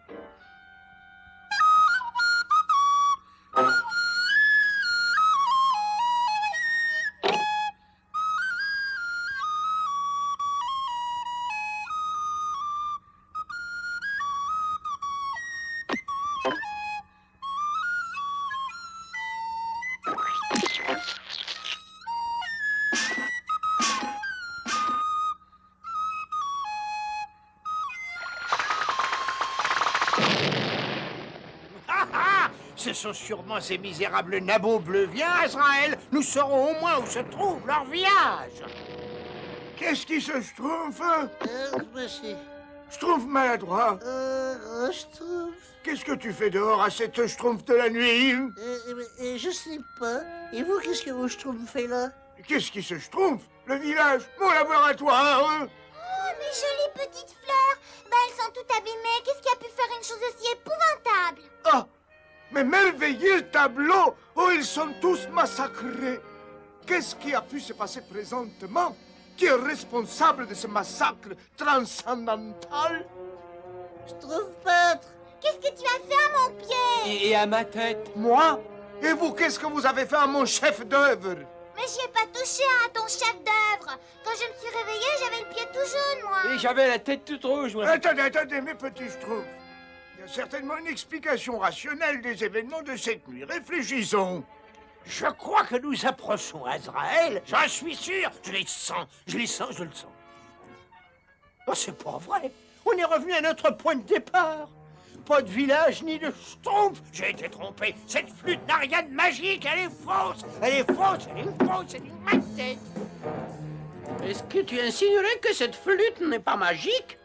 E: Ce sont sûrement ces misérables nabots bleus. Viens, Azraël, nous saurons au moins où se trouve leur village.
C: Qu'est-ce qui se Schtroumpf?
K: Monsieur,
C: Schtroumpf maladroit.
K: Schtroumpf.
C: Qu'est-ce que tu fais dehors à cette Schtroumpf de la nuit?
K: Je sais pas. Et vous, qu'est-ce que vous Schtroumpfez là?
C: Qu'est-ce qui se Schtroumpf? Le village, mon laboratoire.
B: Oh, mes jolies petites fleurs. Ben, elles sont toutes abîmées. Qu'est-ce qui a pu faire une chose aussi épouvantable?
C: Ah, mais merveilleux tableau. Oh, ils sont tous massacrés. Qu'est-ce qui a pu se passer présentement? Qui est responsable de ce massacre transcendantal?
K: Schtroumpf peintre.
B: Qu'est-ce que tu as fait à mon pied?
I: Et à ma tête.
C: Moi? Et vous, qu'est-ce que vous avez fait à mon chef d'œuvre?
B: Mais j'y ai pas touché à ton chef d'œuvre. Quand je me suis réveillée, j'avais le pied tout jaune, moi.
I: Et j'avais la tête toute rouge, moi.
C: Attendez, mes petits Schtroumpfs. Il y a certainement une explication rationnelle des événements de cette nuit. Réfléchissons.
E: Je crois que nous approchons Azraël. J'en suis sûr. Je le sens, je le sens. Oh, c'est pas vrai. On est revenu à notre point de départ. Pas de village ni de Schtroumpf. J'ai été trompé. Cette flûte n'a rien de magique. Elle est fausse. Elle est une massette.
L: Est-ce que tu insinuerais que cette flûte n'est pas magique?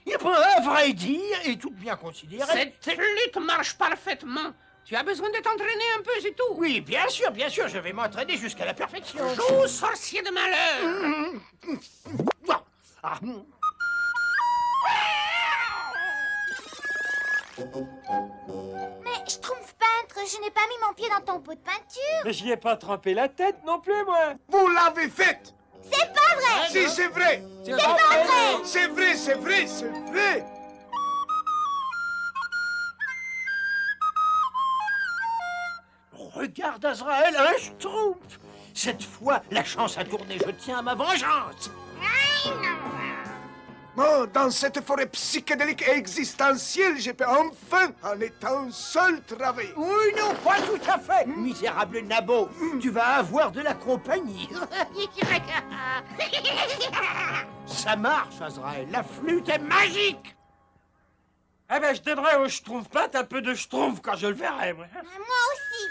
E: Eh bien, à vrai dire, et tout bien considéré...
L: Cette flûte marche parfaitement. Tu as besoin de t'entraîner un peu, c'est tout.
E: Oui, bien sûr, je vais m'entraîner jusqu'à la perfection.
L: Joue, sorcier de malheur.
E: Ah.
B: Mais Schtroumpf peintre, je n'ai pas mis mon pied dans ton pot de peinture.
I: Mais j'y ai pas trempé la tête non plus, moi.
C: Vous l'avez faite.
B: C'est pas vrai.
C: Si, c'est vrai.
B: C'est pas vrai.
C: C'est vrai.
E: Regarde, Azraël, un Schtroumpf. Cette fois, la chance a tourné. Je tiens à ma vengeance.
C: Oh, dans cette forêt psychédélique et existentielle, je peux enfin, en étant seul, travailler.
E: Oui, non, pas tout à fait. Misérable Nabo, tu vas avoir de la compagnie. Ça marche, Azraël. La flûte est magique.
I: Eh ben, je donnerai au Schtroumpf peintre un peu de Schtroumpf quand je le verrai, moi.
B: Moi aussi.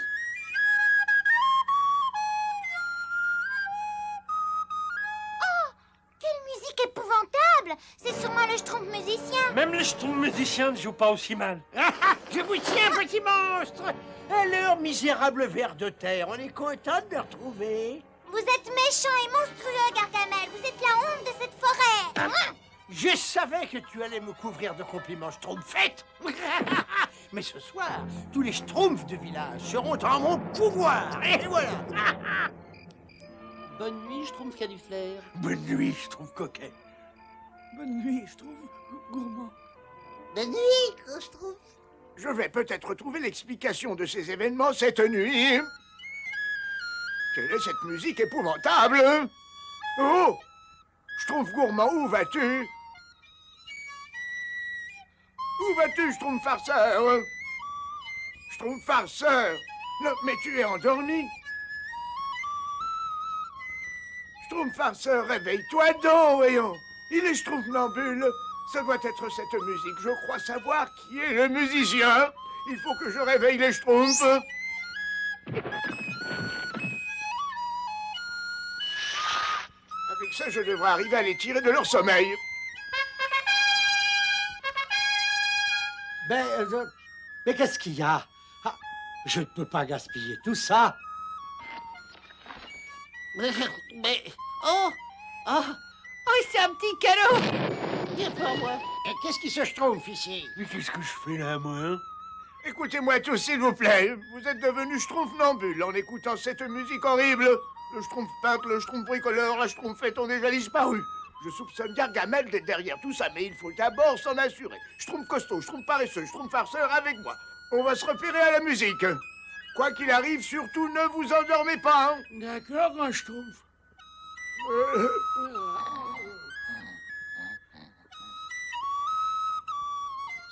B: C'est sûrement le Schtroumpf musicien.
I: Même les Schtroumpf musiciens ne jouent pas aussi mal.
E: Je vous tiens, petit monstre. Alors, misérable ver de terre, on est content de le retrouver.
B: Vous êtes méchant et monstrueux, Gargamel. Vous êtes la honte de cette forêt.
E: Je savais que tu allais me couvrir de compliments Schtroumpfette. Mais ce soir, tous les Schtroumpfs du village seront en mon pouvoir. Et voilà.
G: Bonne nuit, Schtroumpf qui a du flair.
E: Bonne nuit, Schtroumpf coquet.
L: Bonne nuit, Schtroumpf gourmand.
K: Bonne nuit, Schtroumpf.
C: Je vais peut-être trouver l'explication de ces événements cette nuit. Quelle est cette musique épouvantable? Oh! Schtroumpf gourmand, où vas-tu? Où vas-tu, Schtroumpf farceur? Schtroumpf farceur? Non, mais tu es endormi. Schtroumpf farceur, réveille-toi donc, voyons. Il est Schtroumpfnambule. Ça doit être cette musique. Je crois savoir qui est le musicien. Il faut que je réveille les Schtroumpfs. Avec ça, je devrais arriver à les tirer de leur sommeil.
F: Mais qu'est-ce qu'il y a? Ah, je ne peux pas gaspiller tout ça.
G: Mais... Oh, c'est un petit cadeau. Viens pour moi.
K: Et qu'est-ce qui se Schtroumpf ici?
E: Mais qu'est-ce que je fais là, moi, hein?
C: Écoutez-moi tous, s'il vous plaît. Vous êtes devenus Schtroumpfnambules en écoutant cette musique horrible. Le Schtroumpf peintre, le Schtroumpf bricoleur, la Schtroumpfette ont déjà disparu. Je soupçonne Gargamel d'être derrière tout ça, mais il faut d'abord s'en assurer. Schtroumpf costaud, Schtroumpf paresseux, Schtroumpf farceur avec moi. On va se repérer à la musique. Quoi qu'il arrive, surtout ne vous endormez pas. Hein.
L: D'accord, un Schtroumpf.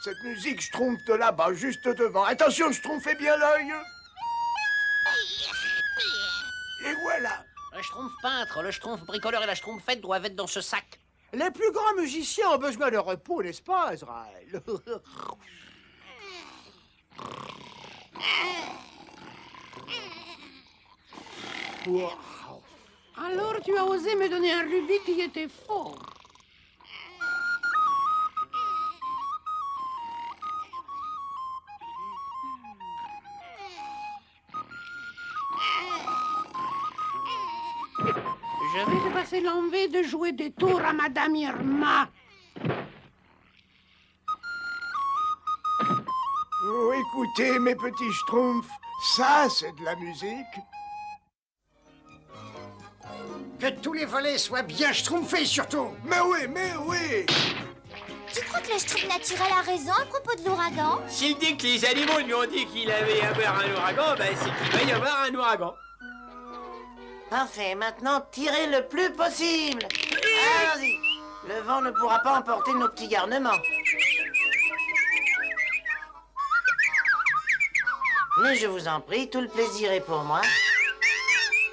C: Cette musique Schtroumpf de là-bas, juste devant. Attention, Schtroumpf, fais bien l'œil. Et voilà.
G: Le Schtroumpf peintre, le Schtroumpf bricoleur et la Schtroumpfette doivent être dans ce sac.
E: Les plus grands musiciens ont besoin de repos, n'est-ce pas, Azraël?
L: Wow. Alors tu as osé me donner un rubis qui était faux. Je vais te passer l'envie de jouer des tours à Madame Irma.
C: Oh, écoutez, mes petits schtroumpfs, ça, c'est de la musique.
E: Que tous les volets soient bien schtroumpfés, surtout.
C: Mais oui.
B: Tu crois que le schtroumpf naturel a raison à propos de l'ouragan?
I: S'il dit que les animaux lui ont dit qu'il allait y avoir un ouragan, ben c'est qu'il va y avoir un ouragan.
K: Parfait, maintenant tirez le plus possible. Allons-y. Le vent ne pourra pas emporter nos petits garnements. Mais je vous en prie, tout le plaisir est pour moi.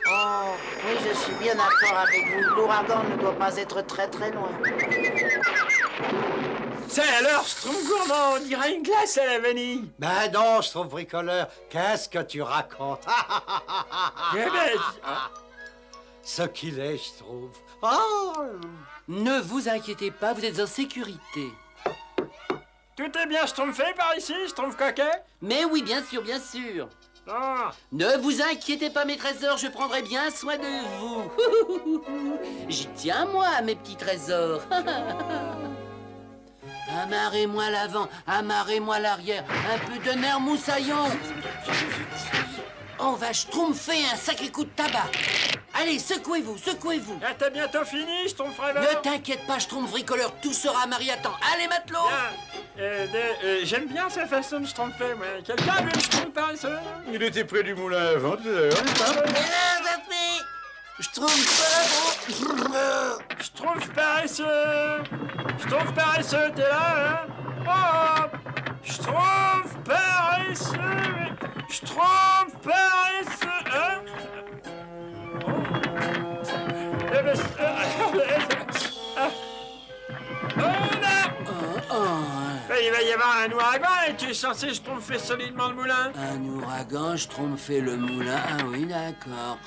K: Oh, oui, je suis bien d'accord avec vous. L'ouragan ne doit pas être très très loin.
I: Ça alors, Schtroumpf gourmand, on dirait une glace à la vanille.
F: Ben non, je trouve bricoleur. Qu'est-ce que tu racontes?
I: Eh ben,
F: Ce qu'il est, je trouve. Oh.
G: Ne vous inquiétez pas, vous êtes en sécurité.
I: tout est bien Schtroumpfé par ici, Schtroumpf coquet?
G: Mais oui, bien sûr, bien sûr.
I: Ah,
G: Ne vous inquiétez pas, mes trésors, je prendrai bien soin de vous. J'y tiens, moi, mes petits trésors. Amarrez-moi l'avant, amarrez-moi l'arrière, un peu de nerf moussaillon. On va schtroumpfer un sacré coup de tabac. Allez, secouez-vous, secouez-vous.
I: ah, t'as bientôt fini, Schtroumpf rêveur?
G: Ne t'inquiète pas, schtroumpf bricoleur, tout sera marié à temps. Allez, matelot.
I: Bien. J'aime bien sa façon de Schtroumpfer, moi. Quelqu'un a vu le Schtroumpf paresseux?
H: Il était près du moulin à vent tout à l'heure, n'est-ce pas?
I: Schtroumpf paresseux! Schtroumpf paresseux, t'es là, hein? Oh! Schtroumpf paresseux! Schtroumpf paresseux! Hein? Oh. Eh ben, il va y avoir un ouragan et tu es censé schtroumpfer solidement le moulin.
G: Un ouragan, schtroumpfer le moulin. Ah oui, d'accord.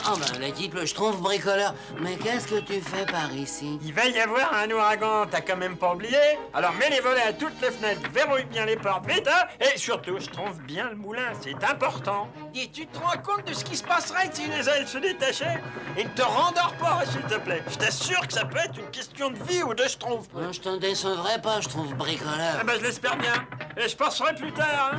G: Ben, l'équipe le schtroumpf bricoleur. Mais qu'est-ce que tu fais par ici?
I: Il va y avoir un ouragan, t'as quand même pas oublié? Alors mets les volets à toutes les fenêtres, verrouille bien les portes vite, hein? Et surtout, schtroumpfe bien le moulin, c'est important. Et tu te rends compte de ce qui se passerait si les ailes se détachaient? Et ne te rendors pas, s'il te plaît. Je t'assure que ça peut être une question de vie ou de schtroumpf.
G: Je t'en décevrai pas, schtroumpf bricoleur.
I: Ah ben je l'espère bien. Et je penserai plus tard, hein?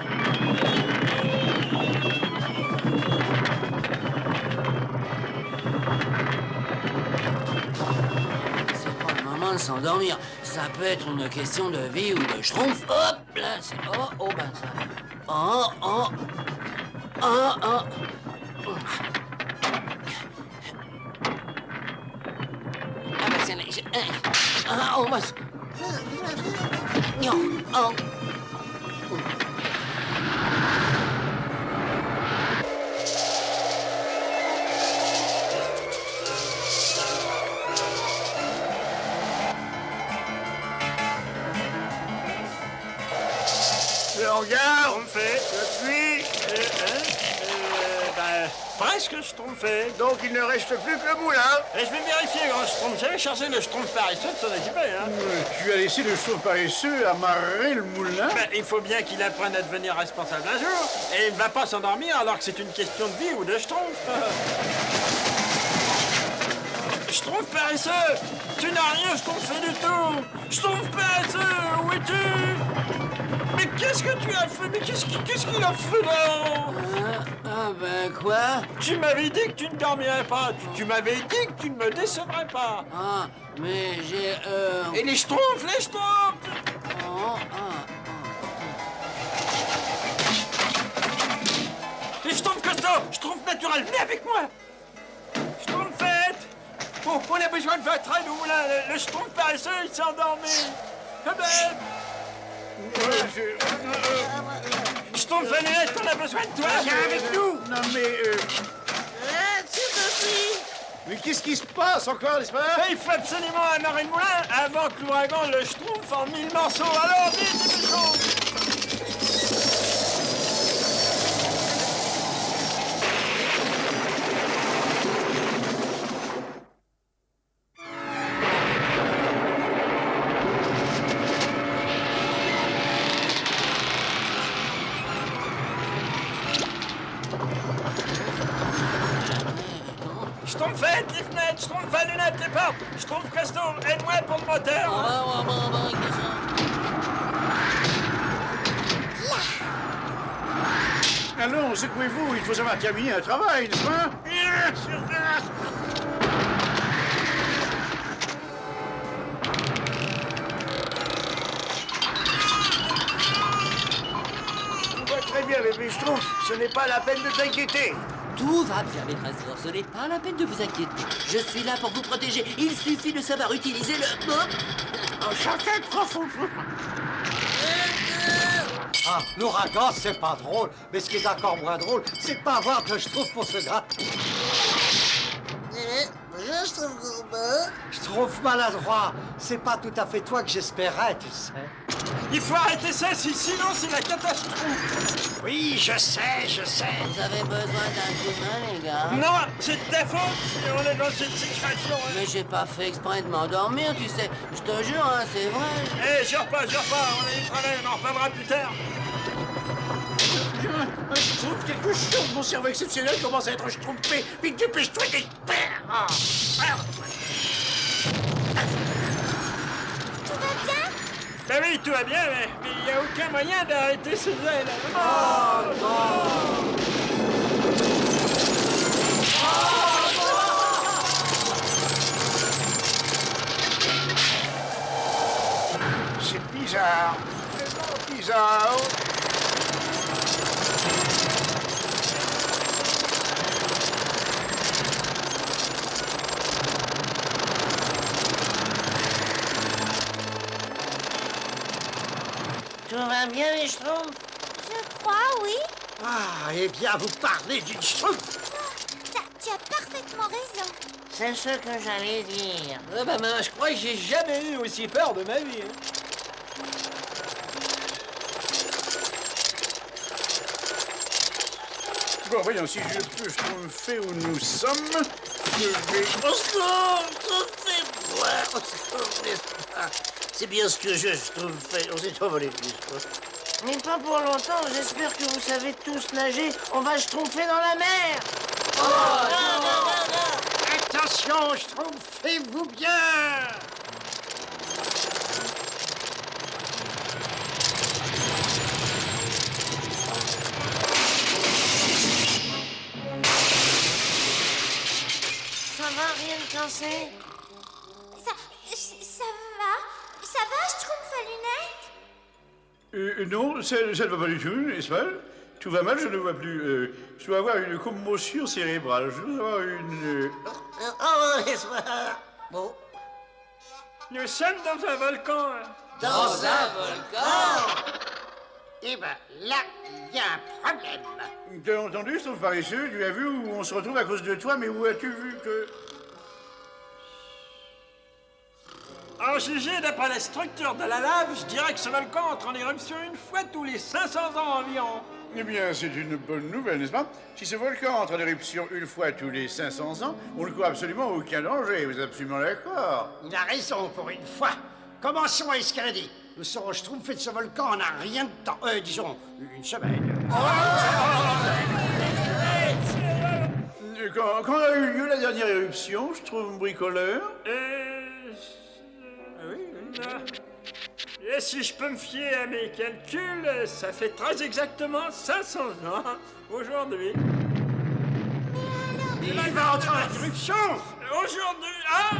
G: De s'endormir. Ça peut être une question de vie ou de schtroumpf. Hop là, c'est... Oh, ben ça... Oh. Ah, ben c'est... Oh, ben... Oh.
C: Le hangar,
I: On me fait.
C: depuis...
I: Presque schtroumpfé.
C: Donc il ne reste plus que le moulin.
I: Et je vais vérifier, grand schtroumpf. J'avais chargé le schtroumpf paresseux de s'en occuper, hein.
H: Tu as laissé le schtroumpf paresseux amarrer le moulin?
I: Ben, il faut bien qu'il apprenne à devenir responsable un jour. Et il ne va pas s'endormir alors que c'est une question de vie ou de schtroumpf. Schtroumpf paresseux, tu n'as rien schtroumpfé du tout. Schtroumpf paresseux, où es-tu? Mais qu'est-ce que tu as fait? Mais qu'est-ce qu'il a fait là?
G: Ben quoi?
I: Tu m'avais dit que tu ne dormirais pas. Tu m'avais dit que tu ne me décevrais pas.
G: Ah, mais j'ai...
I: Et les schtroumpfs, les schtroumpfs! Les schtroumpfs costauds, schtroumpfs naturels, venez avec moi! Schtroumpfette! Oh, on a besoin de votre aide au moulin. Le schtroumpf paresseux, il s'est endormi. Ah ben... Schtroumpf Annette, on a besoin de toi! Viens avec nous!
H: Non mais... Mais qu'est-ce qui se passe encore, n'est-ce pas?
I: Il faut absolument amarrer le moulin avant que l'ouragan le schtroumpf en 1000 morceaux. Alors, vite, dépêchons! les portes. Schtroumpf Presto, aide-moi pour le moteur.
H: Allons, secouez-vous, il faut savoir terminer un travail, n'est-ce pas?
C: Tout va très bien, bébé Schtroumpf. Ce n'est pas la peine de t'inquiéter.
G: Tout va bien, mes trésors, ce n'est pas la peine de vous inquiéter. Je suis là pour vous protéger. Il suffit de savoir utiliser le...
E: Chacun profond. Ah, l'ouragan, c'est pas drôle. Mais ce qui est encore moins drôle, c'est de pas avoir de Schtroumpf pour se gratter. Schtroumpf maladroit. C'est pas tout à fait toi que j'espérais, tu sais.
I: Il faut arrêter ça, sinon c'est la catastrophe.
C: Oui, je sais.
K: Vous avez besoin d'un coup de main, les gars?
I: Non, c'est de ta faute si on est dans cette situation.
K: Mais j'ai pas fait exprès de m'endormir, tu sais. Je te jure, hein, c'est vrai.
I: Eh, jure pas, on a du travail, on en reparlera plus tard.
E: Je trouve quelque chose. Mon cerveau exceptionnel commence à être schtroumpé. Vite, dépêche-toi, j'espère.
B: Tout va bien?
I: Ben oui, tout va bien, mais il n'y a aucun moyen d'arrêter ce zèle.
C: C'est bizarre. Vraiment bizarre.
K: Tout va bien, les Schtroumpfs?
B: Je crois, oui.
E: Ah, eh bien, vous parlez d'une Schtroumpf.
B: Ça, tu as parfaitement raison.
K: C'est ce que j'allais dire.
G: Ah bah mince, je crois que j'ai jamais eu aussi peur de ma vie.
H: Bon, voyons, si je peux schtroumpfer où nous sommes, je vais...
K: C'est bien ce que je fais. On s'est envolé plus. Mais pas pour longtemps. J'espère que vous savez tous nager. On va schtroumpfer dans la mer.
E: Attention, schtroumpfez-vous bien.
K: Ça va, rien de cassé?
B: Ça va, Schtroumpf à lunettes?
H: Non, ça ne va pas du tout, n'est-ce pas? Tout va mal, je ne vois plus. Je dois avoir une commotion cérébrale. Je dois avoir une...
K: Bon.
I: Nous sommes dans un volcan.
K: Dans un volcan?
E: Eh ben, là, il y a un problème.
H: T'as entendu, sauf paresseux? Tu as vu où on se retrouve à cause de toi, mais où as-tu vu que...
I: En jugé d'après la structure de la lave, je dirais que ce volcan entre en éruption une fois tous les 500 ans environ.
H: Eh bien, c'est une bonne nouvelle, n'est-ce pas? Si ce volcan entre en éruption une fois tous les 500 ans, on ne court absolument aucun danger, vous êtes absolument d'accord?
E: Il a raison pour une fois. Commençons à escalader. Nous serons schtroumpfés de ce volcan en un rien de temps. Disons, une semaine.
H: Quand a eu lieu la dernière éruption, je trouve bricoleur?
I: Et si je peux me fier à mes calculs, ça fait très exactement 500 ans aujourd'hui.
E: Il va entrer en éruption.
I: Aujourd'hui, hein?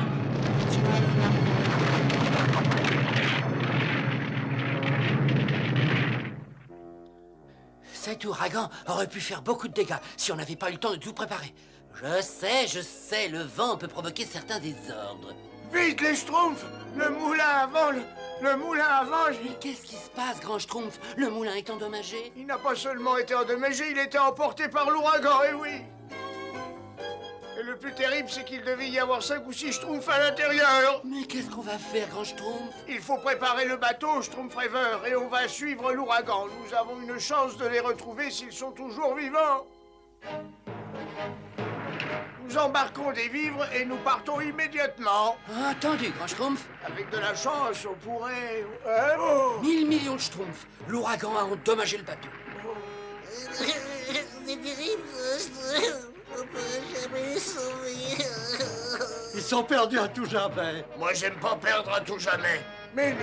G: Cet ouragan aurait pu faire beaucoup de dégâts si on n'avait pas eu le temps de tout préparer. Je sais, le vent peut provoquer certains désordres.
C: Vite, les Schtroumpfs! Le moulin avant, le moulin avant...
G: Mais qu'est-ce qui se passe, grand Schtroumpf? Le moulin est endommagé?
C: Il n'a pas seulement été endommagé, il était emporté par l'ouragan, eh oui! Et le plus terrible, c'est qu'il devait y avoir 5 ou 6 Schtroumpfs à l'intérieur!
G: Mais qu'est-ce qu'on va faire, grand Schtroumpf?
C: Il faut préparer le bateau, Schtroumpf Rêveur, et on va suivre l'ouragan. Nous avons une chance de les retrouver s'ils sont toujours vivants! Nous embarquons des vivres et nous partons immédiatement.
G: Entendu, grand Schtroumpf.
C: Avec de la chance, on pourrait...
G: 1000 millions de Schtroumpfs. L'ouragan a endommagé le bateau.
K: C'est terrible, on peut jamais les sauver.
F: sont perdus à tout jamais.
C: Moi, j'aime pas perdre à tout jamais. Mais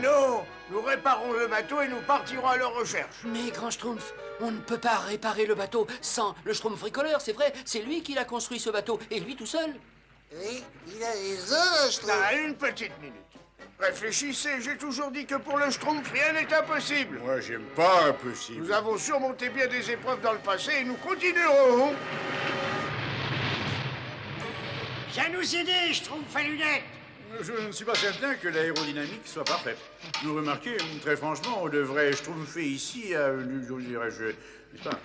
C: non, nous réparons le bateau et nous partirons à leur recherche.
G: Mais grand Schtroumpf, on ne peut pas réparer le bateau sans le Schtroumpf bricoleur, c'est vrai. C'est lui qui a construit ce bateau, et lui tout seul.
K: Oui, il a raison, Schtroumpf.
C: Ah, une petite minute. Réfléchissez, j'ai toujours dit que pour le Schtroumpf, rien n'est impossible.
H: Moi, j'aime pas impossible.
C: Nous avons surmonté bien des épreuves dans le passé et nous continuerons.
D: Viens nous aider, Schtroumpf à lunettes.
H: Je ne suis pas certain que l'aérodynamique soit parfaite. Vous remarquez, très franchement, on devrait schtroumpfer ici à... dirais-je... n'est-ce pas?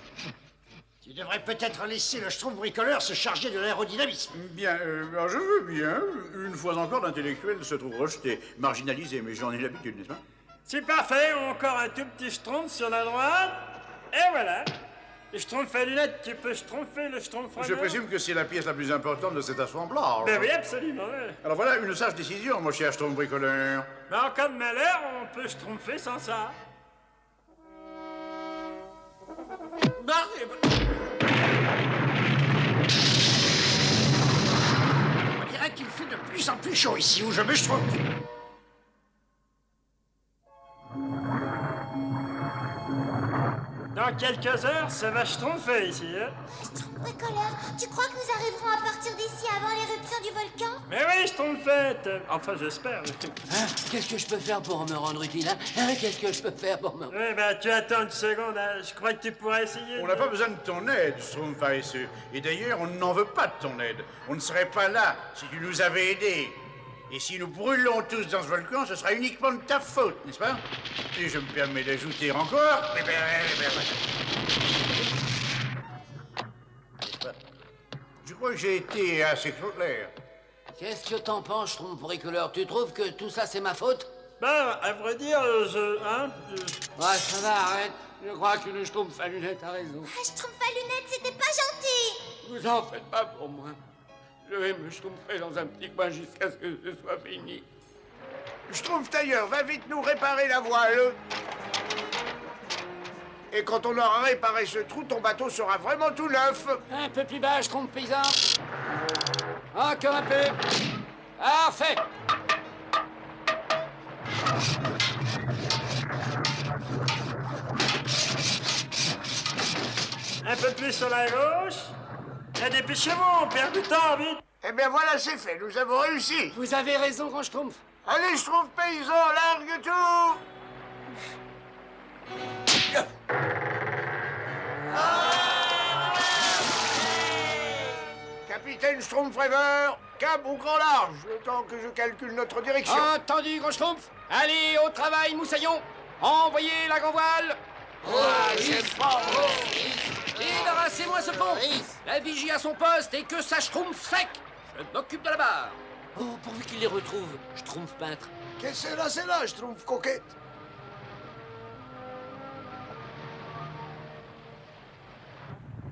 D: Tu devrais peut-être laisser le Schtroumpf bricoleur se charger de l'aérodynamisme.
H: Bien, alors je veux bien. Une fois encore, l'intellectuel se trouve rejeté, marginalisé, mais j'en ai l'habitude, n'est-ce pas?
I: C'est parfait, encore un tout petit Schtroumpf sur la droite. Et voilà. Le Schtroumpf à lunettes, tu peux schtroumpfer le Schtroumpf à
H: Je présume que c'est la pièce la plus importante de cet assemblage.
I: Ben oui, absolument. Ouais.
H: Alors voilà une sage décision, mon cher Schtroumpf bricoleur.
I: Mais en cas de malheur, on peut schtroumpfer sans ça.
D: On dirait qu'il fait de plus en plus chaud ici où je me schtroumpfe.
I: Dans quelques heures, ça va schtroumpfer ici, hein?
B: Schtroumpf bricoleur, tu crois que nous arriverons à partir d'ici avant l'éruption du volcan?
I: Mais oui, schtroumpfette. Enfin, j'espère.
G: Hein? Qu'est-ce que je peux faire pour me rendre utile, hein? Qu'est-ce que je peux faire pour me...
I: Oui, ben, tu attends une seconde, hein. Je crois que tu pourrais essayer.
H: On n'a pas besoin de ton aide, Schtroumpf paresseux. Et d'ailleurs, on n'en veut pas de ton aide. On ne serait pas là si tu nous avais aidés. Et si nous brûlons tous dans ce volcan, ce sera uniquement de ta faute, n'est-ce pas? Et je me permets d'ajouter encore... Je crois que j'ai été assez clair.
G: Qu'est-ce que t'en penses, Schtroumpf bricoleur? Tu trouves que tout ça, c'est ma faute?
I: Ben, à vrai dire,
G: Ouais, ça va, arrête. Je crois que le Schtroumpf à lunettes a raison.
B: Ah, Schtroumpf à lunettes, c'était pas gentil.
G: Vous en faites pas pour moi. Je vais me schtroumpfer dans un petit coin jusqu'à ce que ce soit fini.
C: Schtroumpf tailleur, va vite nous réparer la voile. Et quand on aura réparé ce trou, ton bateau sera vraiment tout neuf.
G: Un peu plus bas, Schtroumpf paysan. Encore un peu. Parfait.
I: un peu plus sur la gauche. Et dépêchez-vous, on perd du temps, vite.
C: Eh bien voilà, c'est fait, nous avons réussi.
G: Vous avez raison, grand Schtroumpf.
C: Allez, Schtroumpf paysan, largue tout. Capitaine Schtroumpfrever, cap au grand large, le temps que je calcule notre direction.
G: Entendu, grand Schtroumpf. Allez, au travail, moussaillon. Envoyez la grand voile. Et ramassez-moi ce pont. La vigie à son poste et que ça Schtroumpf sec. Je m'occupe de la barre. Oh, pourvu qu'il les retrouve, Schtroumpf peintre.
C: Qu'est-ce que c'est là, Schtroumpf coquette?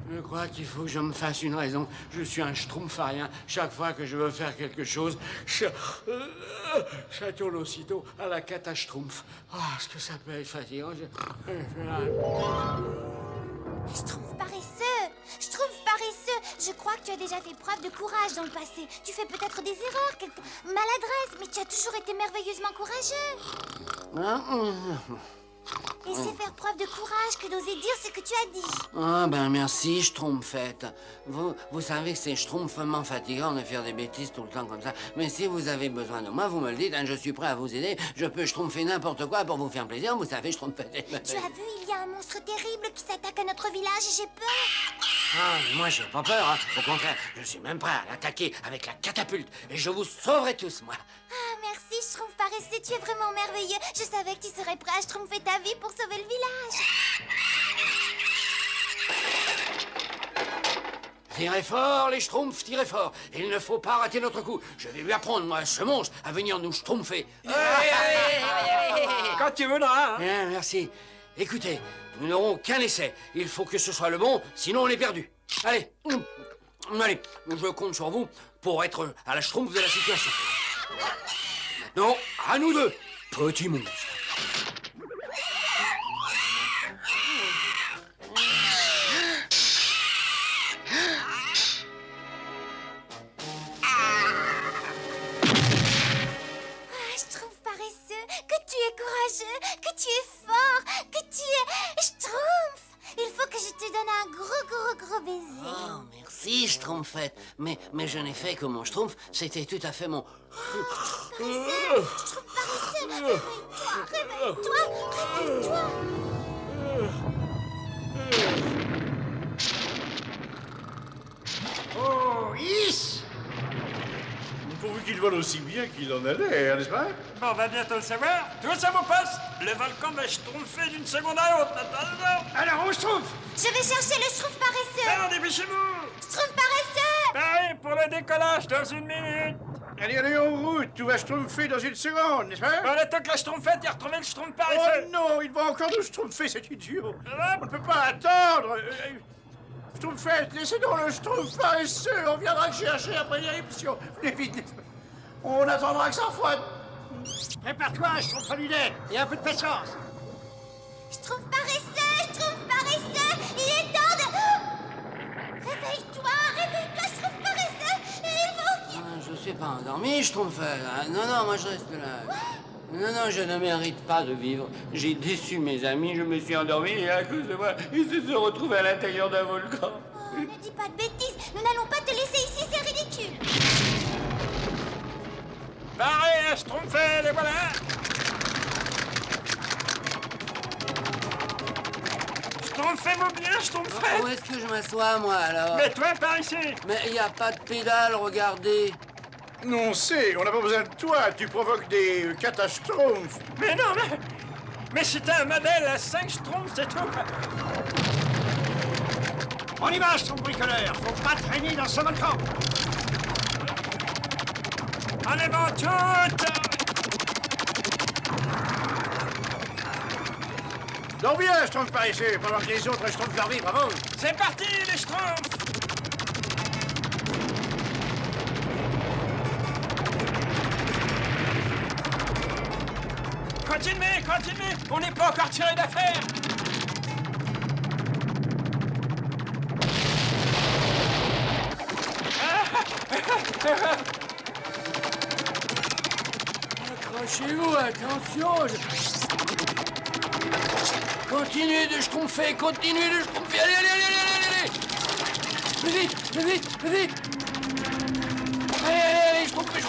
G: Je crois qu'il faut que je me fasse une raison. Je suis un schtroumpfarien. Chaque fois que je veux faire quelque chose, ça tourne aussitôt à la catastrophe. Ah, est-ce que ça peut être fatigant?
B: Schtroumpf paresseux! Schtroumpf paresseux! Je crois que tu as déjà fait preuve de courage dans le passé. Tu fais peut-être des erreurs, quelques maladresses, mais tu as toujours été merveilleusement courageux. Et c'est faire preuve de courage que d'oser dire ce que tu as dit.
G: Ah ben merci, Schtroumpfette. Vous savez que c'est schtroumpfement fatigant de faire des bêtises tout le temps comme ça. Mais si vous avez besoin de moi, vous me le dites, hein, je suis prêt à vous aider. Je peux schtroumpfer n'importe quoi pour vous faire plaisir, vous savez, Schtroumpfette.
B: Tu as vu, il y a un monstre terrible qui s'attaque à notre village et j'ai peur.
G: Ah, moi j'ai pas peur, hein. Au contraire, je suis même prêt à l'attaquer avec la catapulte. Et je vous sauverai tous, moi.
B: Ah, merci, Schtroumpf paresseux, tu es vraiment merveilleux. Je savais que tu serais prêt à schtroumpfer ta vie pour sauver le village.
G: Tirez fort, les schtroumpfs, tirez fort. Il ne faut pas rater notre coup. Je vais lui apprendre, moi, ce monstre, à venir nous schtroumpfer.
I: Quand tu voudras. Hein.
G: Bien, merci. Écoutez, nous n'aurons qu'un essai. Il faut que ce soit le bon, sinon on est perdu. Allez, allez, je compte sur vous pour être à la schtroumpf de la situation. Maintenant, à nous deux, petits monstres.
B: courageux, que tu es fort, que tu es Schtroumpf. Il faut que je te donne un gros baiser.
G: Oh, merci, Schtroumpfette. Mais je n'ai fait que mon Schtroumpf. C'était tout à fait mon...
B: Schtroumpf paresseux, réveille-toi.
H: Oh, is! Pourvu qu'il vole aussi bien qu'il en a l'air, n'est-ce pas?
I: Bon, on va bientôt le savoir. Tous à vos postes. Le volcan va schtroumpfer d'une seconde à l'autre. Attends.
H: Alors, on schtroumpf!
B: Je vais chercher le Schtroumpf paresseux.
I: Alors, dépêchez-vous.
B: Schtroumpf paresseux.
I: Pareil pour le décollage dans 1 minute.
H: Allez, en route, tout va schtroumpfer dans 1 seconde, n'est-ce pas?
I: On attend que la schtroumpfette ait retrouvé le schtroumpf
H: Oh
I: paresseux.
H: non, il va encore nous schtroumpfer, cet idiot! On ne peut pas attendre! Schtroumpfette, laissez donc le schtroumpf paresseux, on viendra le chercher après l'éruption. Venez vite, on attendra que ça refroide.
E: Prépare-toi, Schtroumpf lunettes, et un peu de patience.
B: Schtroumpf paresseux, il est temps de... Réveille-toi, Schtroumpf paresseux, il faut...
G: Je suis pas endormi, Schtroumpfette. Non, moi je reste là. Non, je ne mérite pas de vivre. J'ai déçu mes amis, je me suis endormi et à cause de moi, ils se sont retrouvés à l'intérieur d'un volcan.
B: Oh, ne dis pas de bêtises, nous n'allons pas te laisser ici, c'est ridicule.
I: Pareil, schtroumpfette, et voilà. Schtroumpfez-vous bien, schtroumpfette.
G: Où est-ce que je m'assois, moi, alors?
I: Mets-toi par ici.
G: Mais il n'y a pas de pédale, regardez.
H: Non, on n'a pas besoin de toi, tu provoques des catastrophes.
I: Mais non, mais c'était un modèle à 5 schtroumpfs, c'est tout.
E: On y va, Schtroumpf bricoleur. Faut pas traîner dans ce volcan.
I: En avant toutes.
H: Donc bien, schtroumpf paresseux, pendant que les autres schtroumpfent leur vie, bravo.
I: C'est parti, les schtroumpfs. Continuez, on n'est pas encore tiré d'affaire.
G: Accrochez-vous, attention. Continuez de schtroumpfer, allez. Plus vite. Allez, schtroumpfez.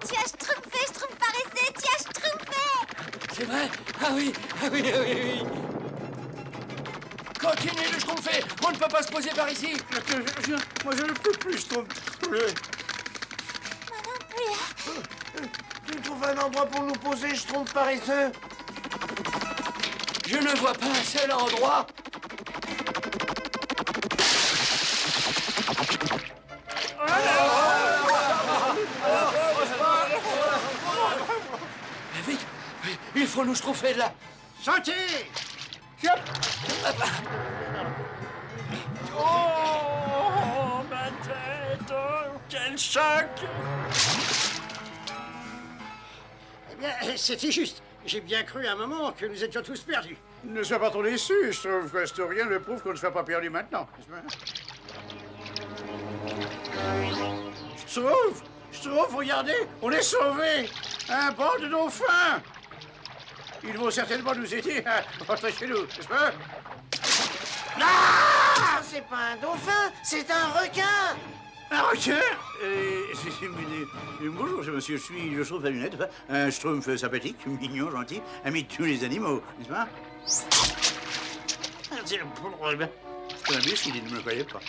B: Tu as schtroumpfé, Schtroumpf paresseux, tu as schtroumpfé.
G: C'est vrai? Ah oui. Continuez de schtroumpfer, on ne peut pas se poser par ici.
H: Moi, je ne peux plus schtroumpfer.
B: Moi non plus.
K: Tu trouves un endroit pour nous poser, Schtroumpf paresseux?
G: Je ne vois pas un seul endroit. Vite, il faut nous schtroumpfer de là.
E: Sautez!
I: Oh, ma tête, oh, quel choc.
E: Eh bien, c'était juste. J'ai bien cru à un moment que nous étions tous perdus.
H: Ne sois pas trop déçu, Schtroumpf, rien ne prouve qu'on ne soit pas perdu maintenant. Schtroumpf, regardez, on est sauvés. Un banc de dauphins. Ils vont certainement nous aider à rentrer chez nous, n'est-ce pas?
K: Ah, c'est pas un dauphin, c'est un requin.
H: Un requin? Bonjour, monsieur, je suis le Schtroumpf à lunettes, un Schtroumpf sympathique, mignon, gentil, ami de tous les animaux, n'est-ce pas? C'est un imbécile, il ne me croyait pas.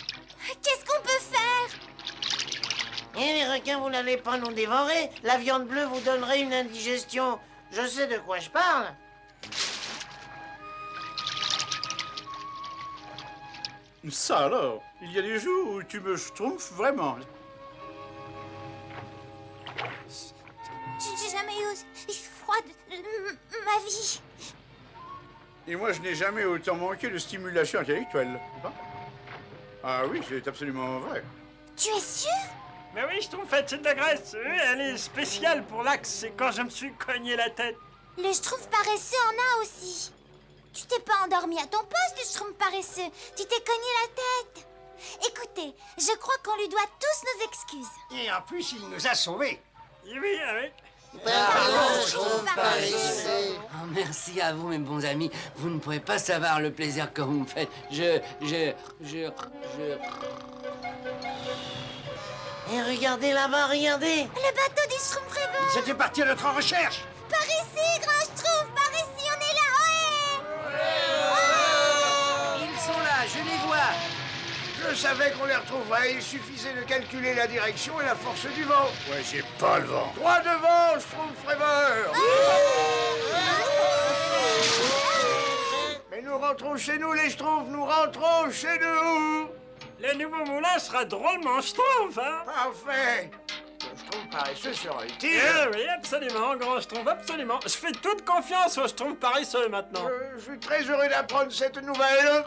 B: Qu'est-ce qu'on peut faire?
K: Eh, les requins, vous n'allez pas nous dévorer. La viande bleue vous donnerait une indigestion. Je sais de quoi je parle.
H: Ça alors, il y a des jours où tu me schtroumpfes vraiment.
B: J'ai jamais eu aussi froid de ma vie.
H: Et moi, je n'ai jamais autant manqué de stimulation intellectuelle. Ah oui, c'est absolument vrai.
B: Tu es sûr?
I: Mais oui, schtroumpfette, c'est de la graisse. Oui, elle est spéciale pour l'axe, c'est quand je me suis cogné la tête.
B: Le Schtroumpf paresseux en a aussi. Tu t'es pas endormi à ton poste, le Schtroumpf paresseux. Tu t'es cogné la tête. Écoutez, je crois qu'on lui doit tous nos excuses.
E: Et en plus, il nous a sauvés.
I: Oui, avec.
K: Pardon, Schtroumpf paresseux.
G: Oh, merci à vous, mes bons amis. Vous ne pouvez pas savoir le plaisir que vous me faites.
K: Et regardez là-bas, regardez.
B: Le bateau des Schtroumpfs rêveurs.
E: C'était parti à notre recherche.
B: Par ici, grand Schtroumpf, par ici, on est là,
G: Ils sont là, je les vois.
C: Je savais qu'on les retrouverait. Il suffisait de calculer la direction et la force du vent.
H: Ouais, j'ai pas le vent.
C: Droit devant, Schtroumpf rêveur. Mais nous rentrons chez nous, les Schtroumpfs. Nous rentrons chez nous.
I: Le nouveau moulin sera drôlement Schtroumpf, hein?
C: Parfait. Le Schtroumpf paresseux sera utile.
I: Eh oui, absolument, grand Schtroumpf, absolument. Je fais toute confiance au Schtroumpf paresseux maintenant.
C: Je suis très heureux d'apprendre cette nouvelle.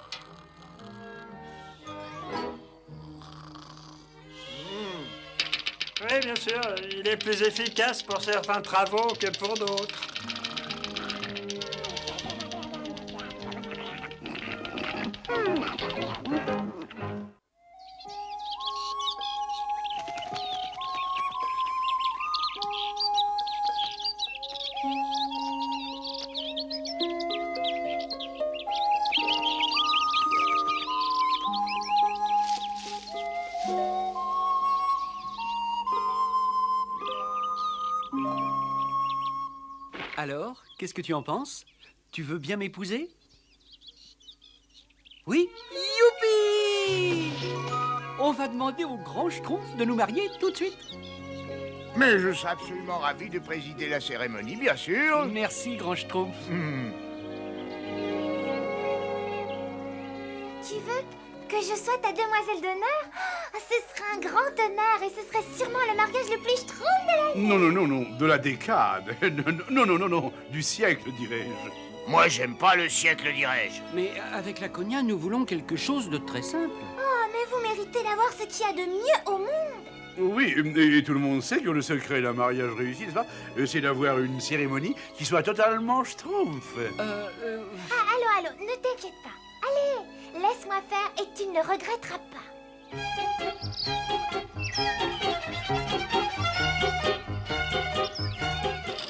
I: Oui, bien sûr, il est plus efficace pour certains travaux que pour d'autres.
M: Alors, qu'est-ce que tu en penses? Tu veux bien m'épouser? Oui? Youpi! On va demander au grand Schtroumpf de nous marier tout de suite.
C: Mais je serai absolument ravi de présider la cérémonie, bien sûr.
M: Merci, grand Schtroumpf.
B: Tu veux que je sois ta demoiselle d'honneur? Ce serait un grand honneur et ce serait sûrement le mariage le plus Schtroumpf de la vie.
N: Non, non, non, non, de la décade. Non, non, non, non, du siècle, dirais-je.
D: Moi, j'aime pas le siècle, dirais-je.
M: Mais avec la Cogna, nous voulons quelque chose de très simple.
B: Oh, mais vous méritez d'avoir ce qu'il y a de mieux au monde.
N: Oui, et tout le monde sait que le secret d'un mariage réussi, n'est-ce pas? C'est d'avoir une cérémonie qui soit totalement Schtroumpf.
B: Ah, allô, ne t'inquiète pas. Allez, laisse-moi faire et tu ne le regretteras pas.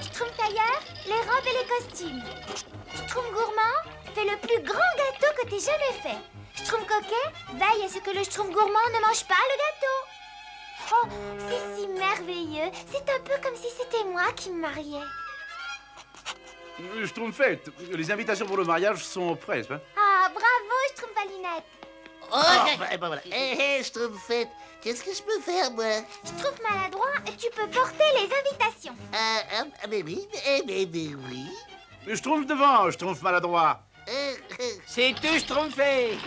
B: Schtroumpf tailleur, les robes et les costumes. Schtroumpf gourmand, fais le plus grand gâteau que t'aies jamais fait. Schtroumpf coquet, veille à ce que le Schtroumpf gourmand ne mange pas le gâteau. Oh, c'est si merveilleux. C'est un peu comme si c'était moi qui me mariais.
N: Schtroumpfette, les invitations pour le mariage sont prêtes, n'est-ce pas?
B: Ah, bravo, Schtroumpfalinette.
K: Ben voilà. Hé, Schtroumpfette, qu'est-ce que je peux faire, moi?
B: Schtroumpf maladroit, tu peux porter les invitations.
K: Mais oui, mais oui.
N: Schtroumpf devant, Schtroumpf maladroit.
G: C'est tout Schtroumpfé.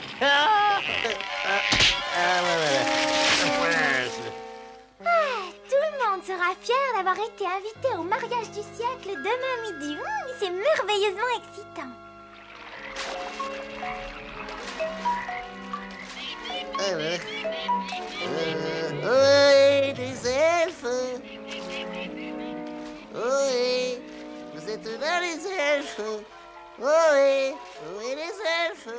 B: Tout le monde sera fier d'avoir été invité au mariage du siècle demain midi. C'est merveilleusement excitant.
K: Ohé, les elfes. Ohé, vous êtes là, les elfes. Ohé, ohé, les elfes.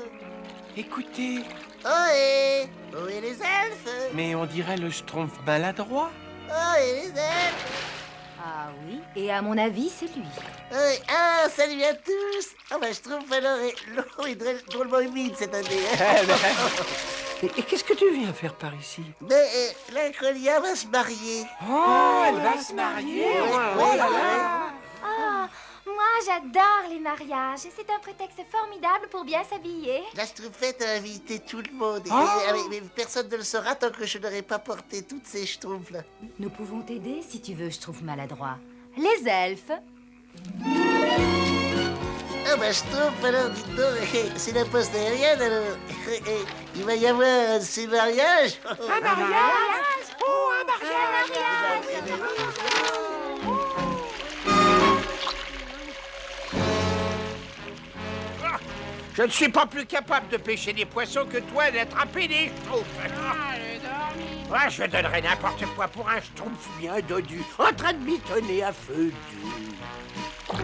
O: Écoutez.
K: Ohé, ohé, les elfes.
O: Mais on dirait le Schtroumpf maladroit.
K: Ohé, les elfes.
P: Ah oui, et à mon avis, c'est lui.
K: Ah, salut à tous. Je trouve alors l'eau est drôlement humide cette année.
O: Et qu'est-ce que tu viens faire par ici?
K: Mais la Cogna va se marier.
O: Oh, elle va se marier?
K: Oh là là.
B: Oh, moi j'adore les mariages. C'est un prétexte formidable pour bien s'habiller.
K: La Schtroumpfette a invité tout le monde. Mais personne ne le saura tant que je n'aurai pas porté toutes ces schtroumpfs là.
P: Nous pouvons t'aider si tu veux, je trouve maladroit. Les elfes.
K: Schtroumpf, alors dites donc, c'est la poste aérienne alors. Il va y avoir un ces mariages.
B: Un mariage? Oh, un mariage!
E: Je ne suis pas plus capable de pêcher des poissons que toi d'attraper des schtroumpfs. Je donnerais n'importe quoi pour un schtroumpf bien dodu, en train de mitonner à feu doux.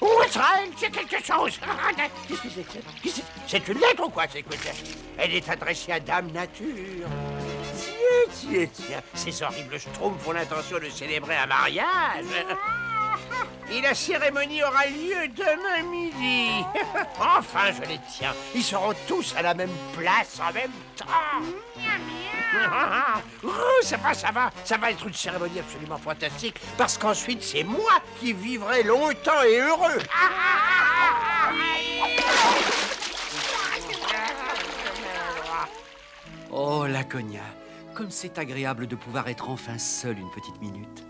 E: Oh, Israël, c'est quelque chose. Qu'est-ce que c'est que ça? C'est une lettre ou quoi? C'est quoi ça? Elle est adressée à Dame Nature. Tiens, tiens, ces horribles schtroumpfs ont l'intention de célébrer un mariage. Et la cérémonie aura lieu demain midi. Enfin, je les tiens. Ils seront tous à la même place en même temps. Ça va être une cérémonie absolument fantastique parce qu'ensuite, c'est moi qui vivrai longtemps et heureux.
G: Oh, Laconia, comme c'est agréable de pouvoir être enfin seul une petite minute.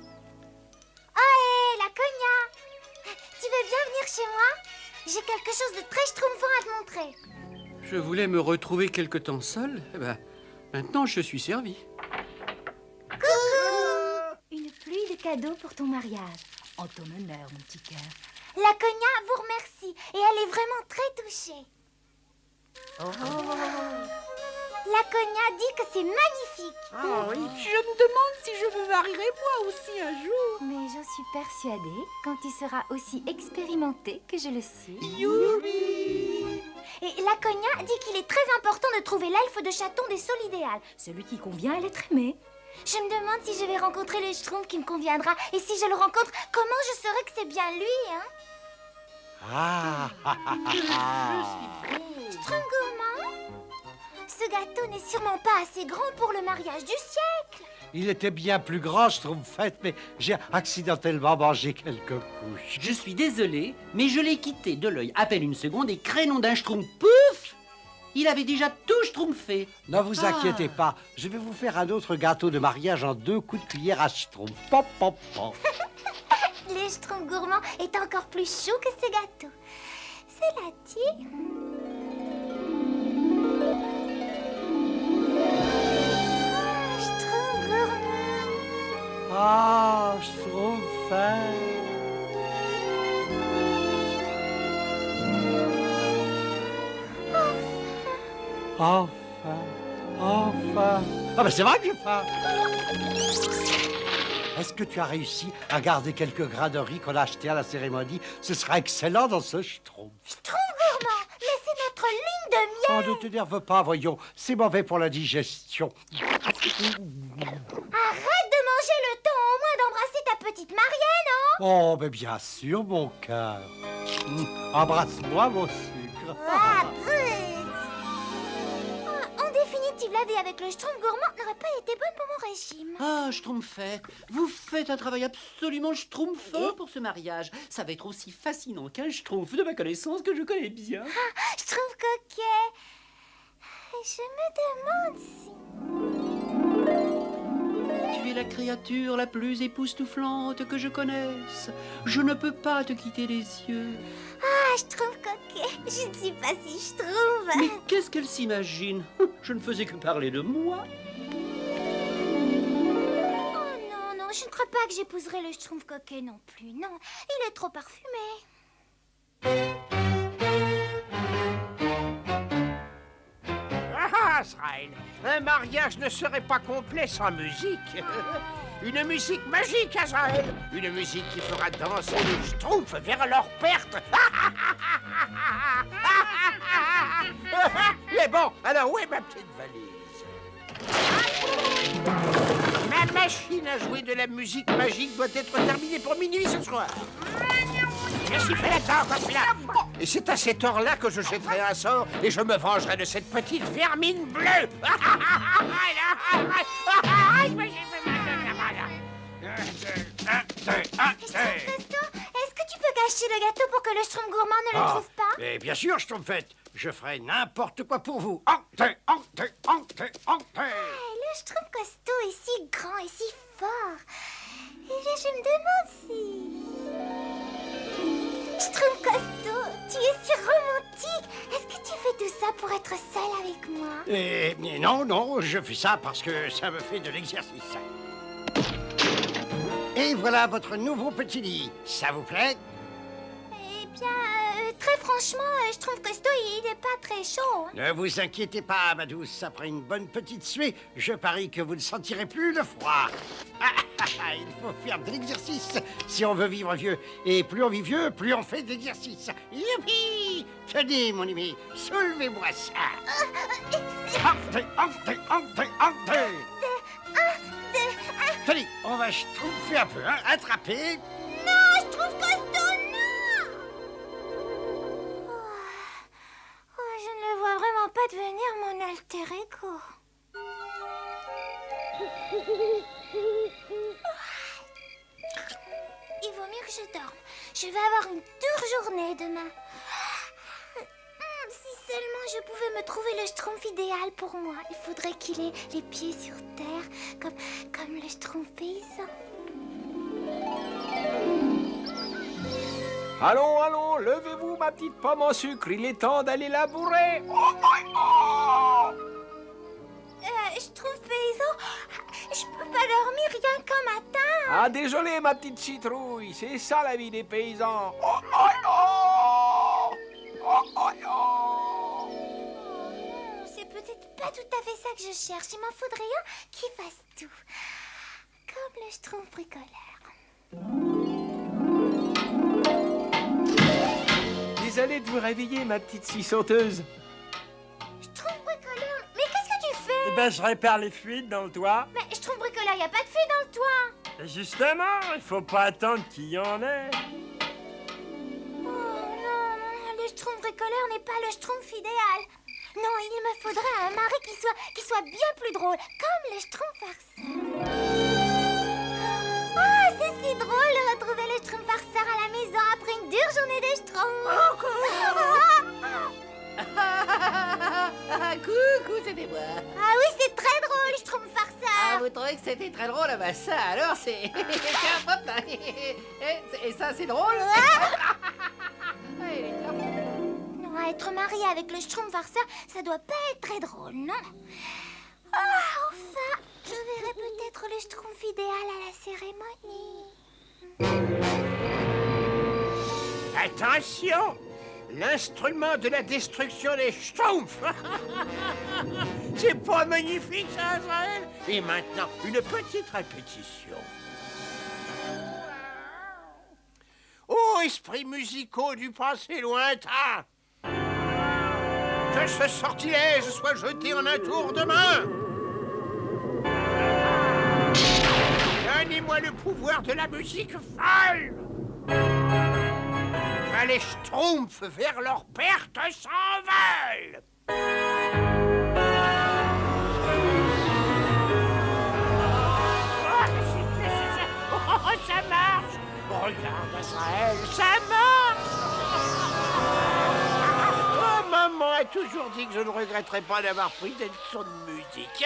B: Oh, hé, Laconia! Tu veux bien venir chez moi? J'ai quelque chose de très schtroumpfant à te montrer.
G: Je voulais me retrouver quelque temps seul. Eh ben, maintenant je suis servi.
B: Coucou!
P: Une pluie de cadeaux pour ton mariage. En ton honneur, mon petit cœur.
B: Laconia vous remercie et elle est vraiment très touchée. Laconia dit que c'est magnifique.
M: Ah oui. Je me demande si je me marierai moi aussi un jour.
P: Mais j'en suis persuadée quand tu seras aussi expérimenté que je le suis.
B: Youpi! Et Laconia dit qu'il est très important de trouver l'elfe de chaton des solidéales.
P: Celui qui convient à l'être aimé.
B: Je me demande si je vais rencontrer le schtroumpf qui me conviendra. Et si je le rencontre, comment je saurai que c'est bien lui, hein? Schtroumpf gourmand? Ce gâteau n'est sûrement pas assez grand pour le mariage du siècle.
F: Il était bien plus grand, Schtroumpfette, mais j'ai accidentellement mangé quelques couches.
G: Je suis désolé, mais je l'ai quitté de l'œil à peine une seconde et crénom d'un schtroumpf, pouf! Il avait déjà tout schtroumpfé.
F: Ne vous inquiétez pas, je vais vous faire un autre gâteau de mariage en 2 coups de cuillère à schtroumpf. Pop, pop, pop.
B: Le schtroumpf gourmand est encore plus chou que ce gâteau. Cela dit... Schtroumpf gourmand.
F: Ah, Schtroumpfette. Enfin. Ah ben c'est vrai que j'ai faim. Est-ce que tu as réussi à garder quelques grains de riz qu'on a achetés à la cérémonie? Ce sera excellent dans ce schtroumpf.
B: Schtroumpf gourmand, mais c'est notre ligne de miel.
F: Oh, ne t'énerve pas, voyons. C'est mauvais pour la digestion.
B: Arrête de manger le temps au moins d'embrasser ta petite Marianne, hein?
F: Oh, mais bien sûr, mon cœur. Embrasse-moi, mon sucre.
B: Ah, en définitive, la vie avec le schtroumpf gourmand n'aurait pas été bonne pour mon régime.
G: Ah, Schtroumpfette, vous faites un travail absolument schtroumpfant pour ce mariage. Ça va être aussi fascinant qu'un schtroumpf de ma connaissance que je connais bien.
B: Ah, schtroumpf coquet. Je me demande si...
G: Tu es la créature la plus époustouflante que je connaisse. Je ne peux pas te quitter les yeux.
B: Ah, schtroumpf coquet, je ne suis pas si schtroumpf.
G: Mais qu'est-ce qu'elle s'imagine? Je ne faisais que parler de moi.
B: Oh non, je ne crois pas que j'épouserai le schtroumpf coquet non plus. Non, il est trop parfumé.
E: Ah, Azraël, un mariage ne serait pas complet sans musique. Une musique magique, Azraël. Une musique qui fera danser les schtroumpfs vers leur perte. Mais bon, alors où est ma petite valise? Ma machine à jouer de la musique magique doit être terminée pour minuit ce soir. Je suis fait là-dedans quand je suis là. Et c'est à cette heure-là que je jetterai un sort et je me vengerai de cette petite vermine bleue.
B: Est-ce que tu peux cacher le gâteau pour que le schtroumpf gourmand ne le trouve pas?
C: Mais bien sûr, Schtroumpfette. Je ferai n'importe quoi pour vous.
B: Le schtroumpf costaud est si grand et si fort. Et je me demande si... Schtroumpf costaud, tu es si romantique. Est-ce que tu fais tout ça pour être seul avec moi?
C: Mais non, je fais ça parce que ça me fait de l'exercice. Et voilà votre nouveau petit lit. Ça vous plaît?
B: Eh bien, très franchement, Schtroumpf costaud, il n'est pas très chaud. Hein?
C: Ne vous inquiétez pas, ma douce. Après une bonne petite suée, je parie que vous ne sentirez plus le froid. Il faut faire de l'exercice si on veut vivre vieux. Et plus on vit vieux, plus on fait d'exercice. Youpi! Tenez, mon ami, soulevez-moi ça.
F: Tenez, on va schtroumpfer un peu, hein. Attrapez.
B: Non, je trouve costaud, non. Oh, je ne le vois vraiment pas devenir mon alter ego. Il vaut mieux que je dorme. Je vais avoir une dure journée demain. Si seulement je pouvais me trouver le schtroumpf idéal pour moi. Il faudrait qu'il ait les pieds sur terre, comme le schtroumpf paysan.
J: Allons, allons, levez-vous, ma petite pomme en sucre, il est temps d'aller labourer.
B: Schtroumpf paysan, je peux pas dormir rien qu'un matin.
J: Ah, désolé, ma petite citrouille, c'est ça la vie des paysans.
B: C'est peut-être pas tout à fait ça que je cherche. Il m'en faudrait un qui fasse tout. Comme le schtroumpf bricoleur.
J: Désolé de vous réveiller, ma petite scie sauteuse.
B: Schtroumpf bricoleur, mais qu'est-ce que tu fais?
I: Eh ben, je répare les fuites dans le toit.
B: Mais schtroumpf bricoleur, y a pas de fuite dans le toit.
I: Et justement, il faut pas attendre qu'il y en ait.
B: Oh non, le schtroumpf bricoleur n'est pas le schtroumpf idéal. Non, il me faudrait un mari qui soit bien plus drôle, comme le schtroumpf farceur. Oh, c'est si drôle de retrouver le schtroumpf farceur à la maison après une dure journée de schtroumpf.
G: Coucou, c'était moi.
B: Ah oui, c'est très drôle, schtroumpf farceur.
G: Ah, vous trouvez que c'était très drôle? Ah bah ça, alors c'est... Et ça, c'est drôle?
B: Non, être marié avec le schtroumpf farceur, ça doit pas être très drôle, non? Ah, enfin, je verrai peut-être le schtroumpf idéal à la cérémonie.
E: Attention! L'instrument de la destruction des schtroumpfs. C'est pas magnifique, ça, Azraël? Et maintenant, une petite répétition. Ô esprits musicaux du passé lointain, que ce sortilège soit jeté en un tour de main. Donnez-moi le pouvoir de la musique folle. Que les schtroumpfs vers leur perte s'envolent. Oh, ça marche. Regarde, Azraël, ça marche. Oh, maman a toujours dit que je ne regretterais pas d'avoir pris des leçons de musique.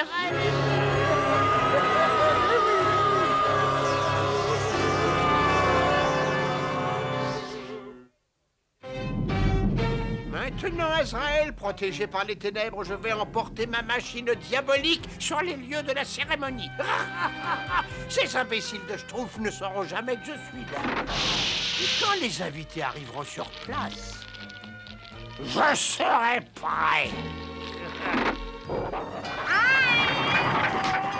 E: Maintenant, Azraël, protégé par les ténèbres, je vais emporter ma machine diabolique sur les lieux de la cérémonie. Ces imbéciles de Schtroumpf ne sauront jamais que je suis là. Et quand les invités arriveront sur place, je serai prêt.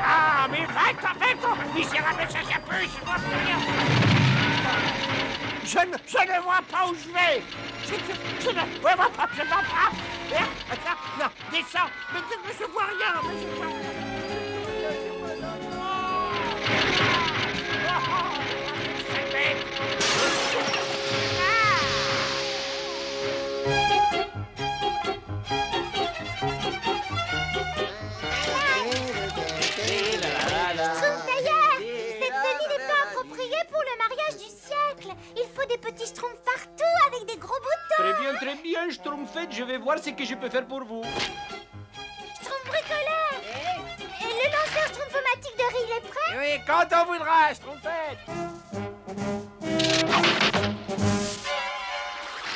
E: Ah, mais va-t'en, misérable sacapuce, je ne vois pas où je vais. Je ne vois pas, je ne vois pas. Attends, non, descends. Mais je vois rien. C'est bête.
B: Il faut des petits schtroumpfs partout avec des gros boutons.
J: Très bien, Schtroumpfette, je vais voir ce que je peux faire pour vous.
B: Schtroumpf bricoleur. Et le lanceur schtroumpfomatique de riz, il est prêt?
J: Oui, quand on voudra, Schtroumpfette.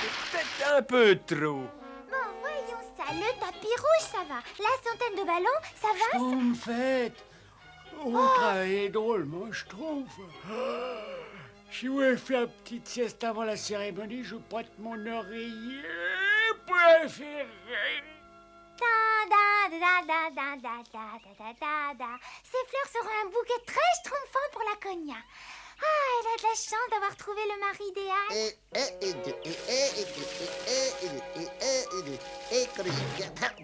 J: C'est peut-être un peu trop.
B: Bon, voyons ça. Le tapis rouge, ça va. La centaine de ballons, ça va?
F: Schtroumpfette. Oh, travaillez drôlement, Schtroumpf. Si vous avez fait une petite sieste avant la cérémonie, je prête mon oreiller préféré.
B: Ces fleurs seront un bouquet très schtroumpfant pour la cognac. Ah, elle a de la chance d'avoir trouvé le mari idéal.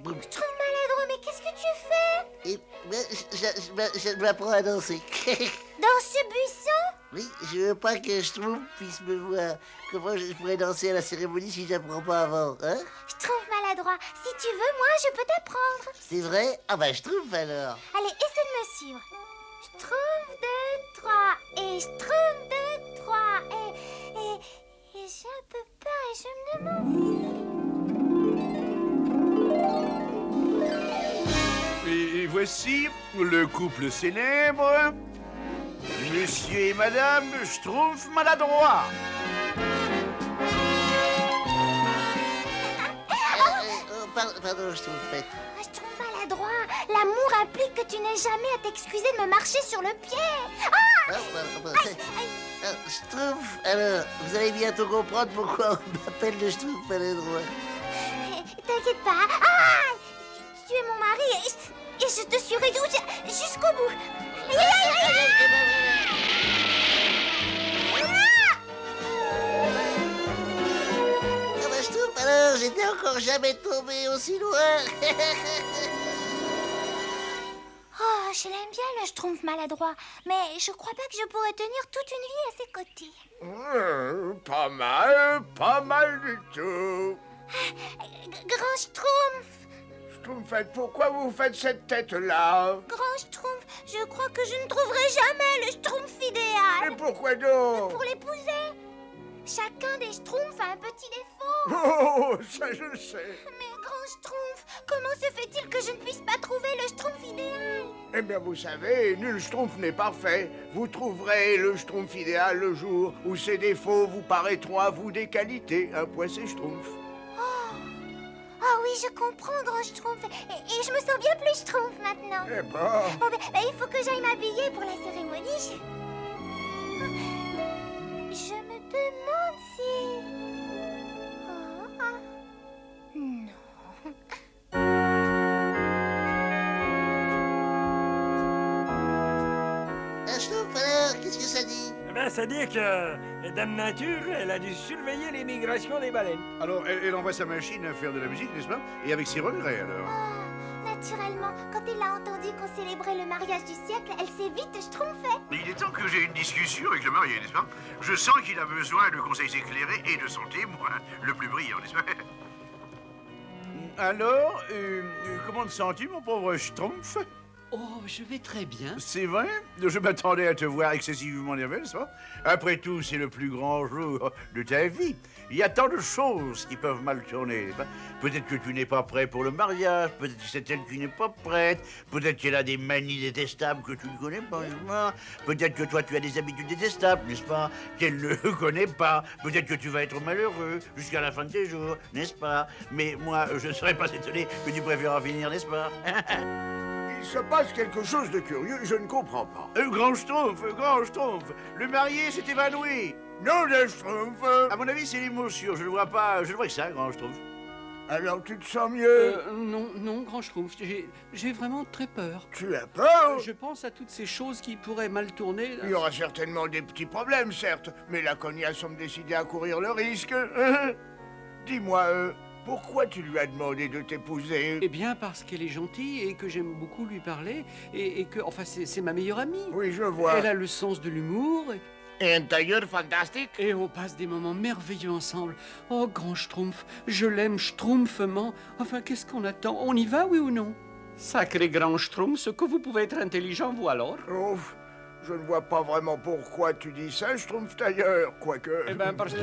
B: Je trouve maladroit, mais qu'est-ce que tu fais?
K: Je m'apprends à danser.
B: Dans ce buisson?
K: Oui, je veux pas que Schtroumpf puisse me voir. Comment je pourrais danser à la cérémonie si j'apprends pas avant, hein?
B: Schtroumpf maladroit, si tu veux, moi, je peux t'apprendre.
K: C'est vrai? Ah bah Schtroumpf alors.
B: Allez, essaie de me suivre. Schtroumpf 2, 3, et Schtroumpf 2, 3, et j'ai un peu peur et je me demande...
N: Et voici le couple célèbre, Monsieur et Madame Schtroumpf maladroit.
K: Pardon, Schtroumpf.
B: Schtroumpf maladroit, l'amour implique que tu n'aies jamais à t'excuser de me marcher sur le pied.
K: Schtroumpf, alors, vous allez bientôt comprendre pourquoi on m'appelle le Schtroumpf maladroit.
B: T'inquiète pas. Ah, tu es mon mari et je te suivrai jusqu'au bout.
K: Alors, j'étais encore jamais tombé aussi loin.
B: Oh, je l'aime bien le Schtroumpf maladroit, mais je crois pas que je pourrais tenir toute une vie à ses côtés.
C: Pas mal du tout.
B: Grand Schtroumpf,
C: Schtroumpfette, pourquoi vous faites cette tête-là?
B: Grand Schtroumpf, je crois que je ne trouverai jamais le Schtroumpf idéal.
C: Et pourquoi donc?
B: Pour l'épouser. Chacun des Schtroumpfs a un petit défaut.
C: Oh, ça je le sais.
B: Mais Grand Schtroumpf, comment se fait-il que je ne puisse pas trouver le Schtroumpf idéal?
C: Eh bien, vous savez, nul Schtroumpf n'est parfait. Vous trouverez le Schtroumpf idéal le jour où ses défauts vous paraîtront à vous des qualités. Un point, c'est Schtroumpf.
B: Oh oui, je comprends, Grand Schtroumpf. Et je me sens bien plus Schtroumpf maintenant.
C: Eh ben...
B: Bon, il faut que j'aille m'habiller pour la cérémonie. Je me demande si... Oh, non.
K: Schtroumpf, alors, qu'est-ce que ça dit?
I: Eh ben, ça dit que Dame Nature, elle a dû surveiller les migrations des baleines.
N: Alors, elle envoie sa machine à faire de la musique, n'est-ce pas? Et avec ses regrets, alors.
B: Naturellement, quand elle a entendu qu'on célébrait le mariage du siècle, elle s'est vite schtroumpfée.
N: Il est temps que j'ai une discussion avec le marié, n'est-ce pas? Je sens qu'il a besoin de conseils éclairés et de son témoin, le plus brillant, n'est-ce pas? Alors, comment te sens-tu, mon pauvre Schtroumpf?
G: Oh, je vais très bien.
N: C'est vrai? Je m'attendais à te voir excessivement nerveux, n'est-ce pas? Après tout, c'est le plus grand jour de ta vie. Il y a tant de choses qui peuvent mal tourner, n'est-ce pas? Peut-être que tu n'es pas prêt pour le mariage, peut-être que c'est elle qui n'est pas prête, peut-être qu'elle a des manies détestables que tu ne connais pas, n'est-ce pas? Peut-être que toi, tu as des habitudes détestables, n'est-ce pas? Qu'elle ne connaît pas. Peut-être que tu vas être malheureux jusqu'à la fin de tes jours, n'est-ce pas? Mais moi, je ne serais pas étonné que tu préfères en finir, n'est-ce pas?
C: Il se passe quelque chose de curieux, je ne comprends pas.
N: Grand Schtroumpf, le marié s'est évanoui.
C: Non, le Schtroumpf.
N: À mon avis, c'est l'émotion, je ne vois pas, je ne vois que ça, Grand Schtroumpf.
C: Alors, tu te sens mieux?
G: Non, Grand Schtroumpf, j'ai vraiment très peur.
C: Tu as peur?
G: Je pense à toutes ces choses qui pourraient mal tourner.
C: Il y aura certainement des petits problèmes, certes, mais la cognasse semble décidée à courir le risque. Dis-moi, pourquoi tu lui as demandé de t'épouser?
G: Eh bien, parce qu'elle est gentille et que j'aime beaucoup lui parler et que, enfin, c'est ma meilleure amie.
C: Oui, je vois.
G: Elle a le sens de l'humour.
C: Et un tailleur fantastique.
G: Et on passe des moments merveilleux ensemble. Oh, Grand Schtroumpf, je l'aime schtroumpfement. Enfin, qu'est-ce qu'on attend? On y va, oui ou non?
J: Sacré Grand Schtroumpf, ce que vous pouvez être intelligent, vous alors?
C: Ouf, je ne vois pas vraiment pourquoi tu dis ça, Schtroumpf tailleur, quoique...
J: Eh ben, parce que...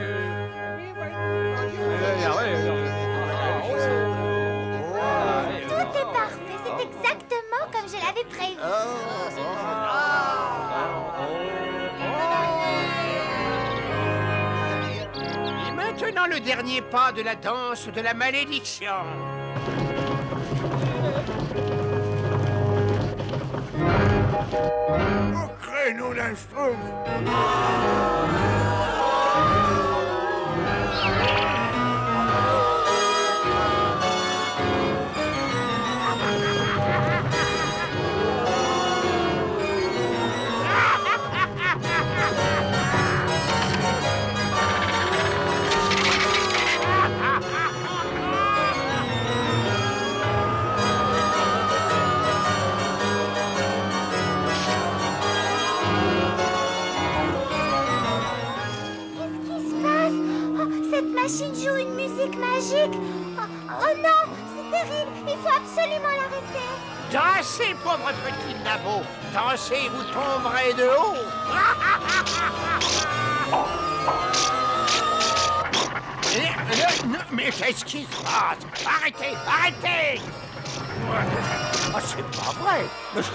B: Tout est parfait, c'est exactement comme je l'avais prévu.
E: Et maintenant, le dernier pas de la danse de la malédiction.
C: Au créneau d'un Schtroumpf.
B: machine joue une musique magique. Oh non, c'est terrible. Il faut absolument l'arrêter.
D: Dansez, pauvre petit Nabo. Dansez, vous tomberez de haut. Mais qu'est-ce qui se passe? Arrêtez, arrêtez! Oh, c'est pas vrai.
B: Vite!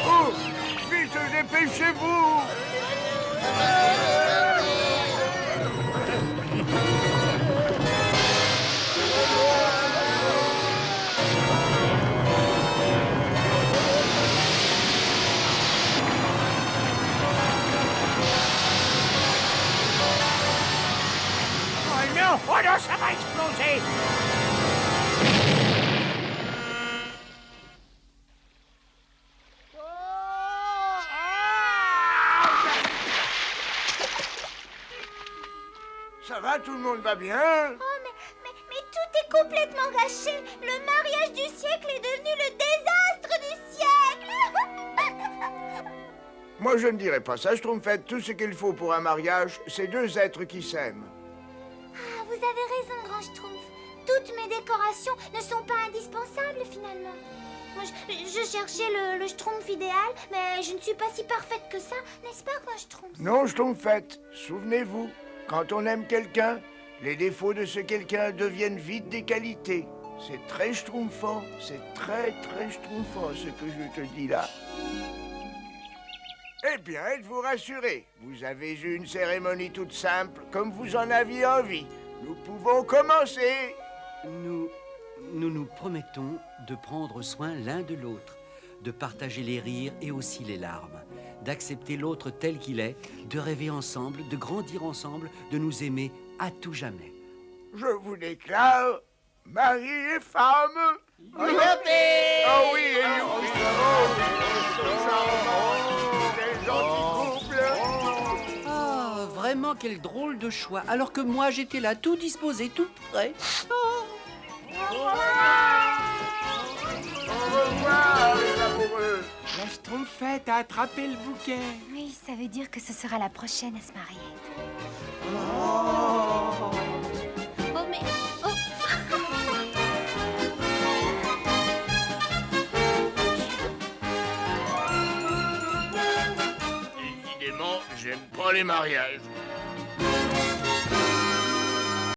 C: Oh, vite, dépêchez-vous!
D: Oh non, ça va exploser!
C: Ça va, tout le monde va bien?
B: Oh, mais tout est complètement gâché. Le mariage du siècle est devenu le désastre du siècle.
C: Moi, je ne dirais pas ça, Schtroumpfette. Tout ce qu'il faut pour un mariage, c'est deux êtres qui s'aiment.
B: Ah, vous avez raison, Grand Schtroumpf. Toutes mes décorations ne sont pas indispensables, finalement. Moi, je cherchais le Schtroumpf idéal, mais je ne suis pas si parfaite que ça, n'est-ce pas, Grand Schtroumpf?
C: Non, Schtroumpfette, souvenez-vous, quand on aime quelqu'un, les défauts de ce quelqu'un deviennent vite des qualités. C'est très schtroumpfant, c'est très schtroumpfant ce que je te dis là. Eh bien, êtes-vous rassurés? Vous avez eu une cérémonie toute simple, comme vous en aviez envie. Nous pouvons commencer.
G: Nous nous promettons de prendre soin l'un de l'autre, de partager les rires et aussi les larmes, d'accepter l'autre tel qu'il est, de rêver ensemble, de grandir ensemble, de nous aimer à tout jamais.
C: Je vous déclare mari et femme.
D: Youpi!
C: Ah oui, et youpi! Quel gentil couple!
G: Ah, vraiment, quel drôle de choix, alors que moi, j'étais là, tout disposé, tout prêt. Oh.
C: Au revoir, les amoureux!
J: La Schtroumpfette a attrapé le bouquet.
P: Oui, ça veut dire que ce sera la prochaine à se marier.
B: Oh, mais... Oh.
C: Décidément, j'aime pas les mariages.